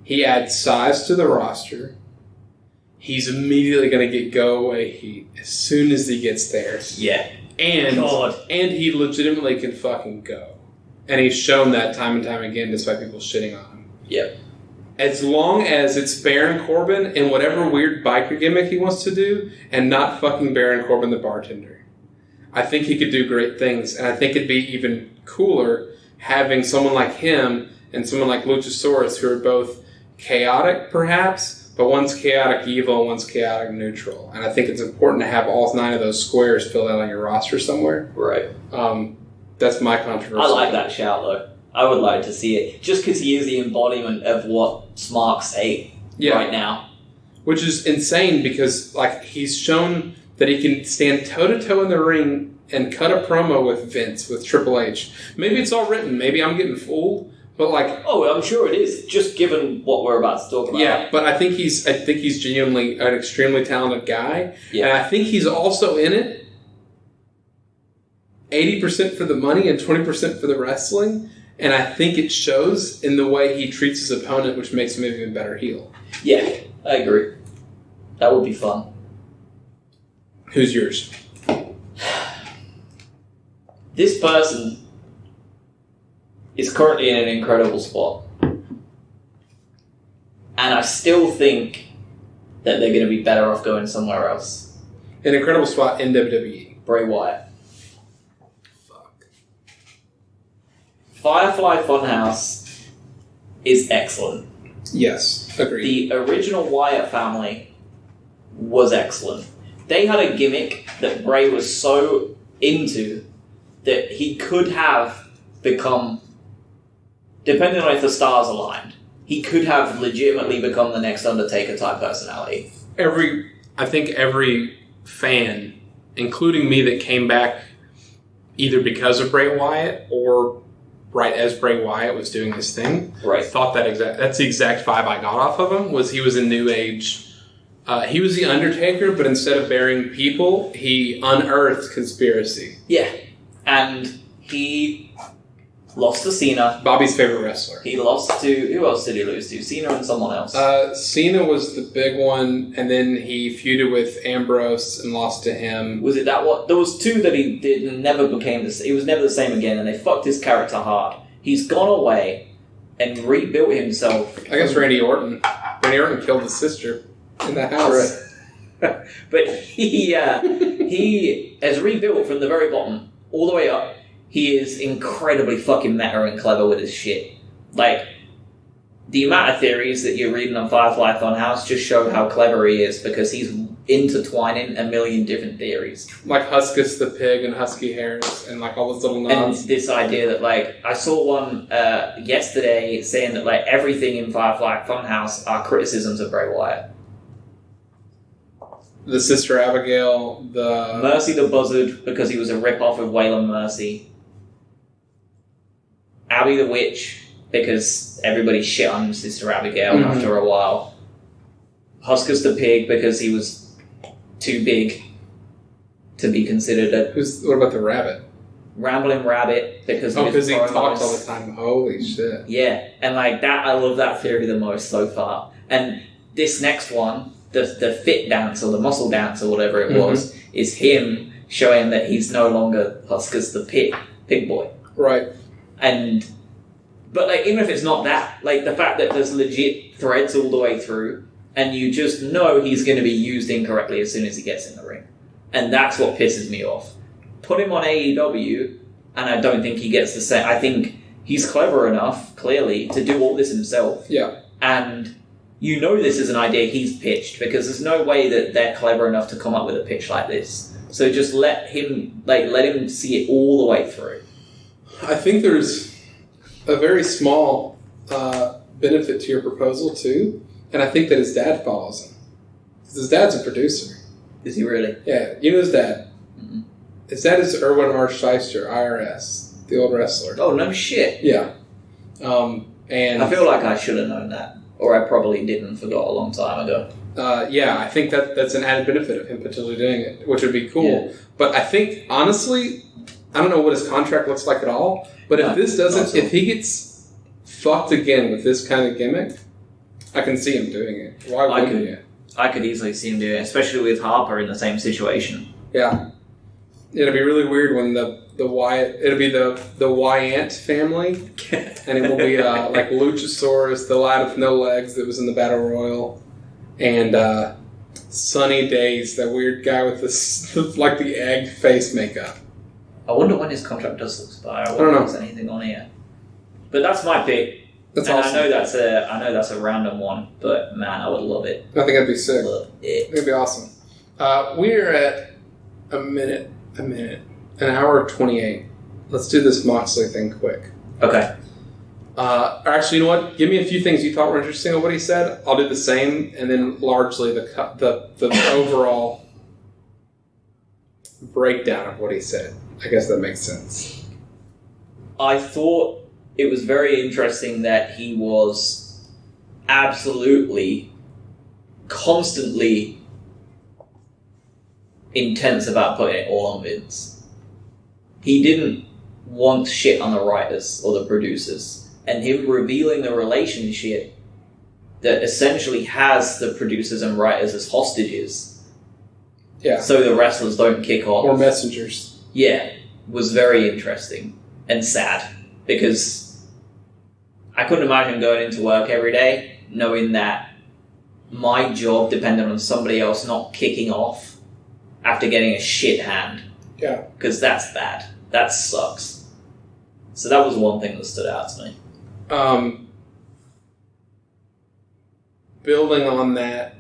he adds size to the roster. He's immediately going to get go-away heat as soon as he gets there. Yeah. And he legitimately can fucking go. And he's shown that time and time again despite people shitting on him. Yep. As long as it's Baron Corbin and whatever weird biker gimmick he wants to do and not fucking Baron Corbin the bartender. I think he could do great things, and I think it'd be even cooler having someone like him and someone like Luchasaurus who are both chaotic, perhaps, but one's chaotic evil and one's chaotic neutral. And I think it's important to have all 9 of those squares filled out on your roster somewhere. Right. That's my controversy. I like that shout, though. I would like to see it. Just because he is the embodiment of what Smarks say right now. Which is insane because he's shown that he can stand toe-to-toe in the ring and cut a promo with Vince, with Triple H. Maybe it's all written. Maybe I'm getting fooled. But oh, I'm sure it is. Just given what we're about to talk about. Yeah, but I think he's genuinely an extremely talented guy, and I think he's also in it 80% for the money and 20% for the wrestling, and I think it shows in the way he treats his opponent, which makes him an even better heel. Yeah, I agree. That would be fun. Who's yours? This person is currently in an incredible spot. And I still think that they're going to be better off going somewhere else. An incredible spot in WWE. Bray Wyatt. Fuck. Firefly Funhouse is excellent. Yes, agreed. The original Wyatt family was excellent. They had a gimmick that Bray was so into that he could have become, depending on if the stars aligned, he could have legitimately become the next Undertaker type personality. I think every fan, including me that came back either because of Bray Wyatt or right as Bray Wyatt was doing his thing, thought that's the exact vibe I got off of him, was he was a new age. He was the Undertaker, but instead of burying people, he unearthed conspiracy. Yeah. And he lost to Cena. Bobby's favorite wrestler. He lost to... Who else did he lose to? Cena and someone else? Cena was the big one, and then he feuded with Ambrose and lost to him. Was it that one? There was 2 that he did and never became the same. He was never the same again, and they fucked his character hard. He's gone away and rebuilt himself. I guess Randy Orton. Randy Orton killed his sister in the house. But he has rebuilt from the very bottom all the way up. He is incredibly fucking meta and clever with his shit. The amount of theories that you're reading on Firefly Funhouse just show how clever he is because he's intertwining a million different theories. Like Huskus the pig and Husky Harris and all those little nods. And this idea that I saw one yesterday saying that everything in Firefly Funhouse are criticisms of Bray Wyatt. The Sister Abigail, the... Mercy the Buzzard, because he was a rip-off of Waylon Mercy. Abby the Witch, because everybody shit on Sister Abigail after a while. Huskus the Pig, because he was too big to be considered a... What about the Rabbit? Rambling Rabbit, because he talks all the time. Holy shit. Yeah, and that, I love that theory the most so far. And this next one... The fit dance or the muscle dance or whatever it was is him showing that he's no longer Huskus the pig boy. Right. But even if it's not that, the fact that there's legit threads all the way through and you just know he's going to be used incorrectly as soon as he gets in the ring. And that's what pisses me off. Put him on AEW and I don't think he gets the same. I think he's clever enough, clearly, to do all this himself. Yeah. And... you know this is an idea he's pitched because there's no way that they're clever enough to come up with a pitch like this. So just let him see it all the way through. I think there's a very small benefit to your proposal too, and I think that his dad follows him. Because his dad's a producer. Is he really? Yeah, you know his dad. Mm-hmm. His dad is Erwin R. Shyster, IRS, the old wrestler. Oh, no shit. Yeah. And I feel like I should have known that. Or I probably didn't, forgot a long time ago. Yeah, I think that's an added benefit of him potentially doing it, which would be cool. Yeah. But I think, honestly, I don't know what his contract looks like at all, but if he gets fucked again with this kind of gimmick, I can see him doing it. Why wouldn't you? I could easily see him doing it, especially with Harper in the same situation. Yeah. It'll be really weird when it'll be the Wyatt family, and it will be like Luchasaurus, the lad with no legs that was in the Battle Royal, and Sunny Days, that weird guy with the egg face makeup. I wonder when his contract does expire. I don't know if there's anything on here. But that's my pick. That's and awesome. I know that's a random one, but man, I would love it. I think that'd be sick. Love it. It'd be awesome. We're at an hour 28. Let's do this Moxley thing quick. Okay. Actually, you know what? Give me a few things you thought were interesting of what he said. I'll do the same, and then largely the overall breakdown of what he said. I guess that makes sense. I thought it was very interesting that he was absolutely, constantly intense about putting it all on Vince. He didn't want shit on the writers or the producers. And him revealing the relationship that essentially has the producers and writers as hostages. Yeah. So the wrestlers don't kick off. Or messengers. Yeah. Was very interesting and sad. Because I couldn't imagine going into work every day knowing that my job depended on somebody else not kicking off after getting a shit hand. Yeah. Because that's bad. That sucks. So that was one thing that stood out to me. Building on that,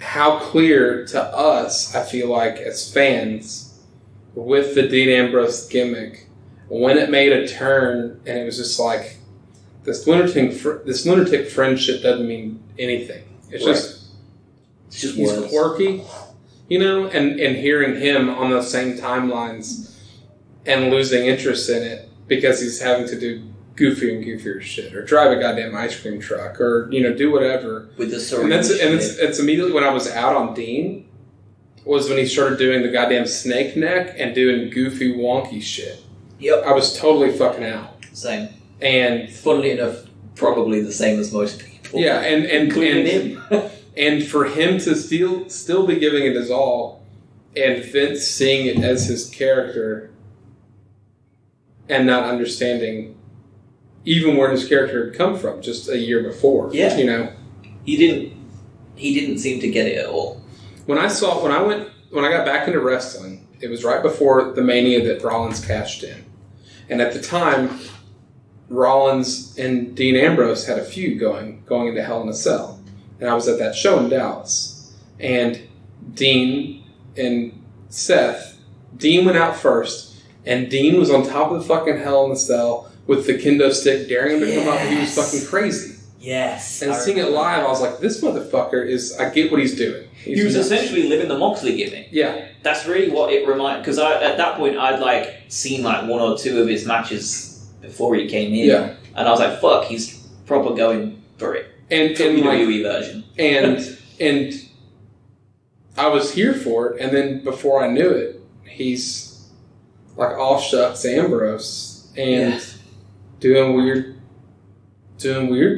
how clear to us, I feel like, as fans, with the Dean Ambrose gimmick, when it made a turn, and it was just like, this lunatic friendship doesn't mean anything. It's Right. just he's words. quirky, you know, and hearing him on those same timelines and losing interest in it because he's having to do goofy and goofier shit, or drive a goddamn ice cream truck, or, you know, do whatever. With the And it's immediately when I was out on Dean, was when he started doing the goddamn snake neck and doing goofy wonky shit. Yep. I was totally fucking out. Same. And Funnily enough, probably the same as most people. yeah, and Including him. and for him to still be giving it his all, and Vince seeing it as his character and not understanding even where his character had come from just a year before. Yeah. You know? He didn't seem to get it at all. When I got back into wrestling, it was right before the Mania that Rollins cashed in. And at the time, Rollins and Dean Ambrose had a feud going into Hell in a Cell. And I was at that show in Dallas. And Dean and Seth, Dean went out first, and Dean was on top of the fucking Hell in a Cell with the kendo stick daring him to come up, and he was fucking crazy. Yes. And seeing it live, I was like, this motherfucker I get what he's doing. He was essentially living the Moxley gimmick. Yeah. That's really what it reminded, because at that point I'd seen one or two of his matches before he came in. Yeah. And I was like, fuck, he's proper going for it. And WWE version. And I was here for it, and then before I knew it, he's like all shucks Ambrose and doing weird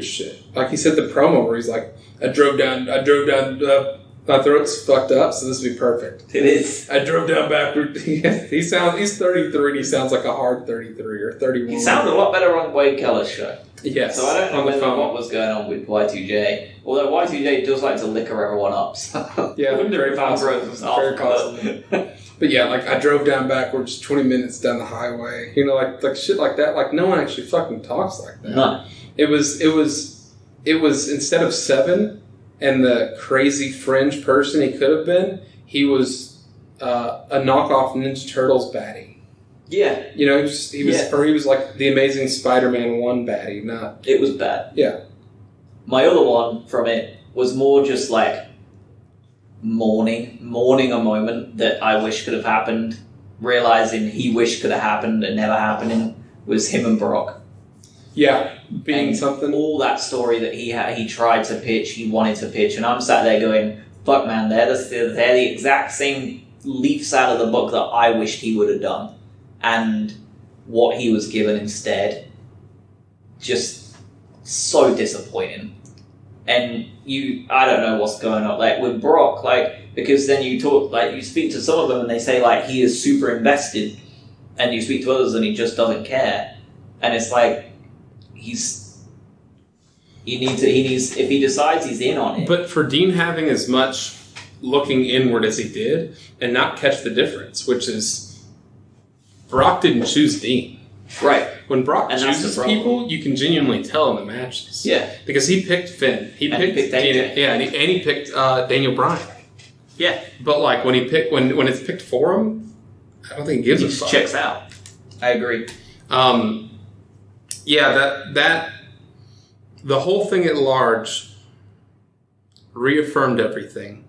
shit. Like he said the promo where he's like, I drove down, my throat's fucked up, so this would be perfect. It is. I drove down backward. He's 33 and he sounds like a hard 33 or 31. He sounded a lot better on Wade Keller's show. Yes. So I don't on the know phone. what was going on with Y2J. Although Y2J does like to liquor everyone up. So Yeah, I wonder very if possible. Ambrose was Very off. possible. But yeah, like I drove down backwards 20 minutes down the highway. You know, like shit like that. Like no one actually fucking talks like that. No. It was instead of Seven and the crazy fringe person he could have been, he was a knockoff Ninja Turtles baddie. Yeah. You know, he was like the Amazing Spider-Man 1 baddie, not... It was bad. Yeah. My other one from it was more just like mourning a moment that I wish could have happened, realizing he wished could have happened and never happening, was him and Brock. Yeah, being And something. all that story that he tried to pitch, he wanted to pitch, and I'm sat there going, fuck man, they're the exact same leafs out of the book that I wished he would have done. And what he was given instead, just so disappointing. And I don't know what's going on, like with Brock, because then you speak to some of them and they say he is super invested, and you speak to others and he just doesn't care. And it's like, if he decides he's in on it. But for Dean having as much looking inward as he did and not catch the difference, which is Brock didn't choose Dean. Right. When Brock And that's the chooses problem. people, you can genuinely tell in the matches. Yeah. Because he picked Finn. He And he picked picked Dean. AJ. Yeah, and he picked Daniel Bryan. Yeah. But like when it's picked for him, I don't think he gives He a just fuck. checks out. I agree. Yeah, that the whole thing at large reaffirmed everything.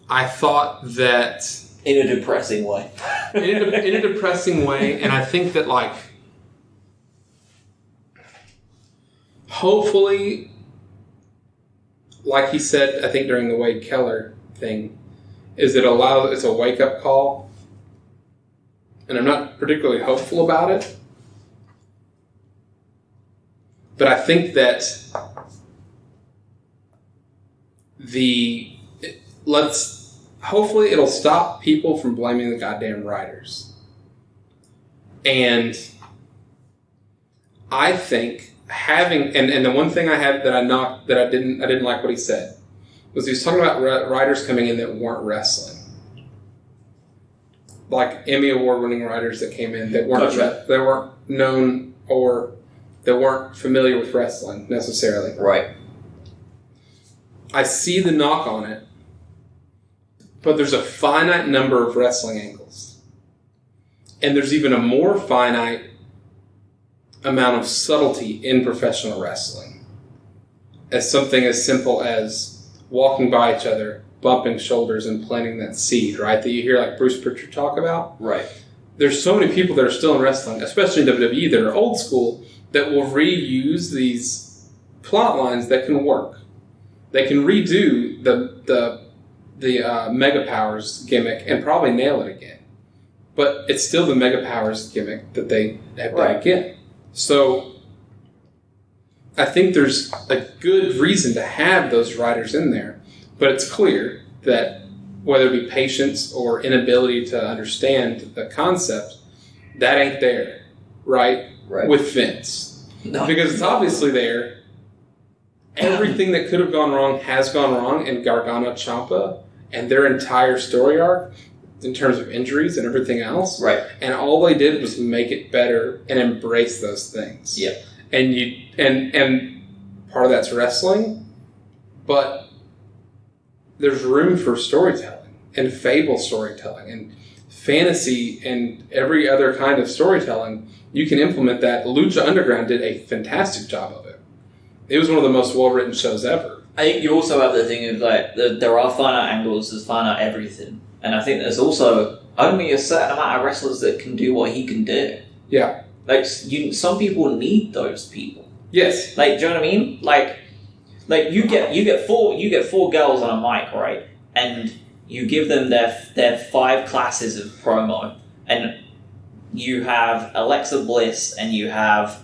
I thought that In a depressing way. in a depressing way, and I think that like hopefully, like he said, I think during the Wade Keller thing, is it's a wake up call, and I'm not particularly hopeful about it. But I think that hopefully it'll stop people from blaming the goddamn writers. And I think and the one thing I had that I didn't like what he said was he was talking about writers coming in that weren't wrestling. Like Emmy Award winning writers that came in that weren't known or that weren't familiar with wrestling necessarily. Right. I see the knock on it, but there's a finite number of wrestling angles. And there's even a more finite amount of subtlety in professional wrestling. As something as simple as walking by each other, bumping shoulders, and planting that seed, right? That you hear like Bruce Pritchard talk about. Right. There's so many people that are still in wrestling, especially in WWE, that are old school, that will reuse these plot lines that can work. They can redo the Mega Powers gimmick and probably nail it again. But it's still the Mega Powers gimmick that they have done again. So I think there's a good reason to have those writers in there. But it's clear that whether it be patience or inability to understand the concept, that ain't there, right? With Vince. No. Because it's obviously there. Everything that could have gone wrong has gone wrong in Gargano Ciampa and their entire story arc in terms of injuries and everything else. Right. And all they did was make it better and embrace those things. Yeah. And part of that's wrestling, but there's room for storytelling and fable storytelling and fantasy and every other kind of storytelling. You can implement that. Lucha Underground did a fantastic job of it. It was one of the most well-written shows ever. I think you also have the thing of like there are finite angles, there's finite everything, and I think there's also only a certain amount of wrestlers that can do what he can do. Yeah. Like some people need those people. Yes. Like, do you know what I mean? Like you get four girls on a mic, right? And you give them their 5 classes of promo, and you have Alexa Bliss, and you have,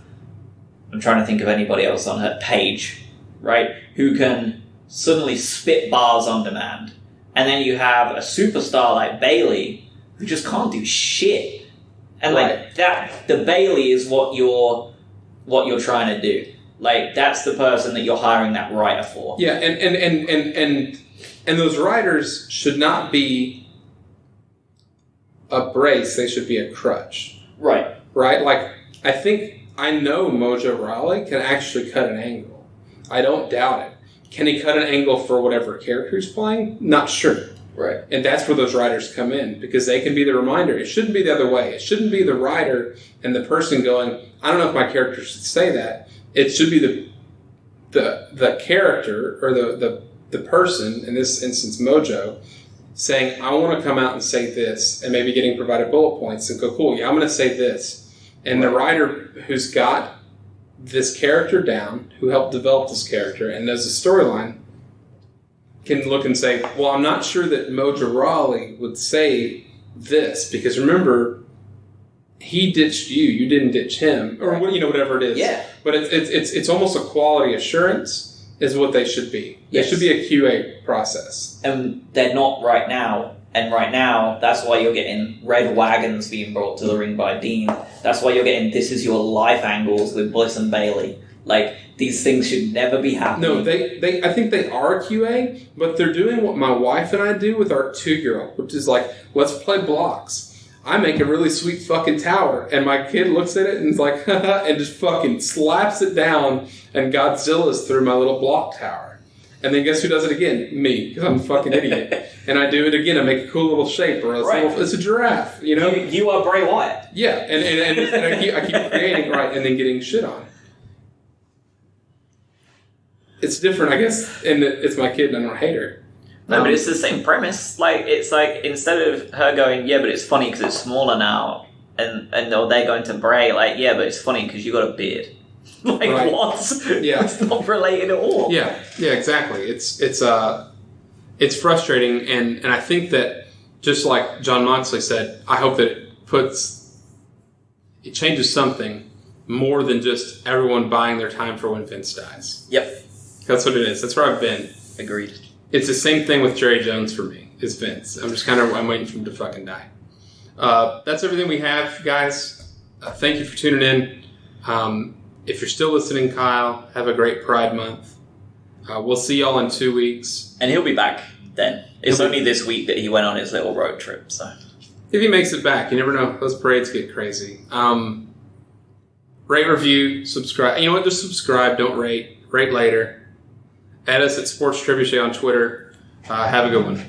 I'm trying to think of anybody else on her page, right? Who can suddenly spit bars on demand. And then you have a superstar like Bayley who just can't do shit. And like that, the Bayley is what you're trying to do. Like that's the person that you're hiring that writer for. Yeah, and those writers should not be a brace, they should be a crutch. Right. Right? Like I know Mojo Rawley can actually cut an angle. I don't doubt it. Can he cut an angle for whatever character he's playing? Not sure. Right. And that's where those writers come in, because they can be the reminder. It shouldn't be the other way. It shouldn't be the writer and the person going, I don't know if my character should say that. It should be the character or the person, in this instance Mojo, saying, I want to come out and say this, and maybe getting provided bullet points and go, cool, yeah, I'm going to say this. And the writer who's got this character down, who helped develop this character and knows the storyline, can look and say, well, I'm not sure that Mojo Rawley would say this, because remember, he ditched you didn't ditch him, or whatever it is. Yeah. But it's almost a quality assurance is what they should be. They should be a QA process. And they're not right now. And right now, that's why you're getting red wagons being brought to the ring by Dean. That's why you're getting this is your life angles with Bliss and Bayley. Like, these things should never be happening. No, I think they are QA, but they're doing what my wife and I do with our 2-year-old, which is like, let's play blocks. I make a really sweet fucking tower. And my kid looks at it and is like, and just fucking slaps it down, and Godzilla's through my little block tower. And then guess who does it again? Me, because I'm a fucking idiot. And I do it again. I make a cool little shape, or it's a giraffe, you know? You are Bray Wyatt. Yeah, and I keep creating, right, and then getting shit on. It's different, I guess, and it's my kid and I don't hate her. No, but it's the same premise. Like, it's like, instead of her going, yeah, but it's funny because it's smaller now, and they're going to Bray, like, yeah, but it's funny because you got a beard. Like, right. what? Yeah. It's not related at all. Yeah, exactly. It's frustrating, and I think that, just like John Moxley said, I hope that it changes something more than just everyone buying their time for when Vince dies. Yep. That's what it is. That's where I've been. Agreed. It's the same thing with Jerry Jones for me, is Vince. I'm waiting for him to fucking die. That's everything we have, guys. Thank you for tuning in. If you're still listening, Kyle, have a great Pride Month. We'll see y'all in 2 weeks. And he'll be back then. It's only this week that he went on his little road trip, so. If he makes it back, you never know. Those parades get crazy. Rate, review, subscribe. You know what? Just subscribe. Don't rate. Rate later. Add us at Sports Trebuchet on Twitter. Have a good one.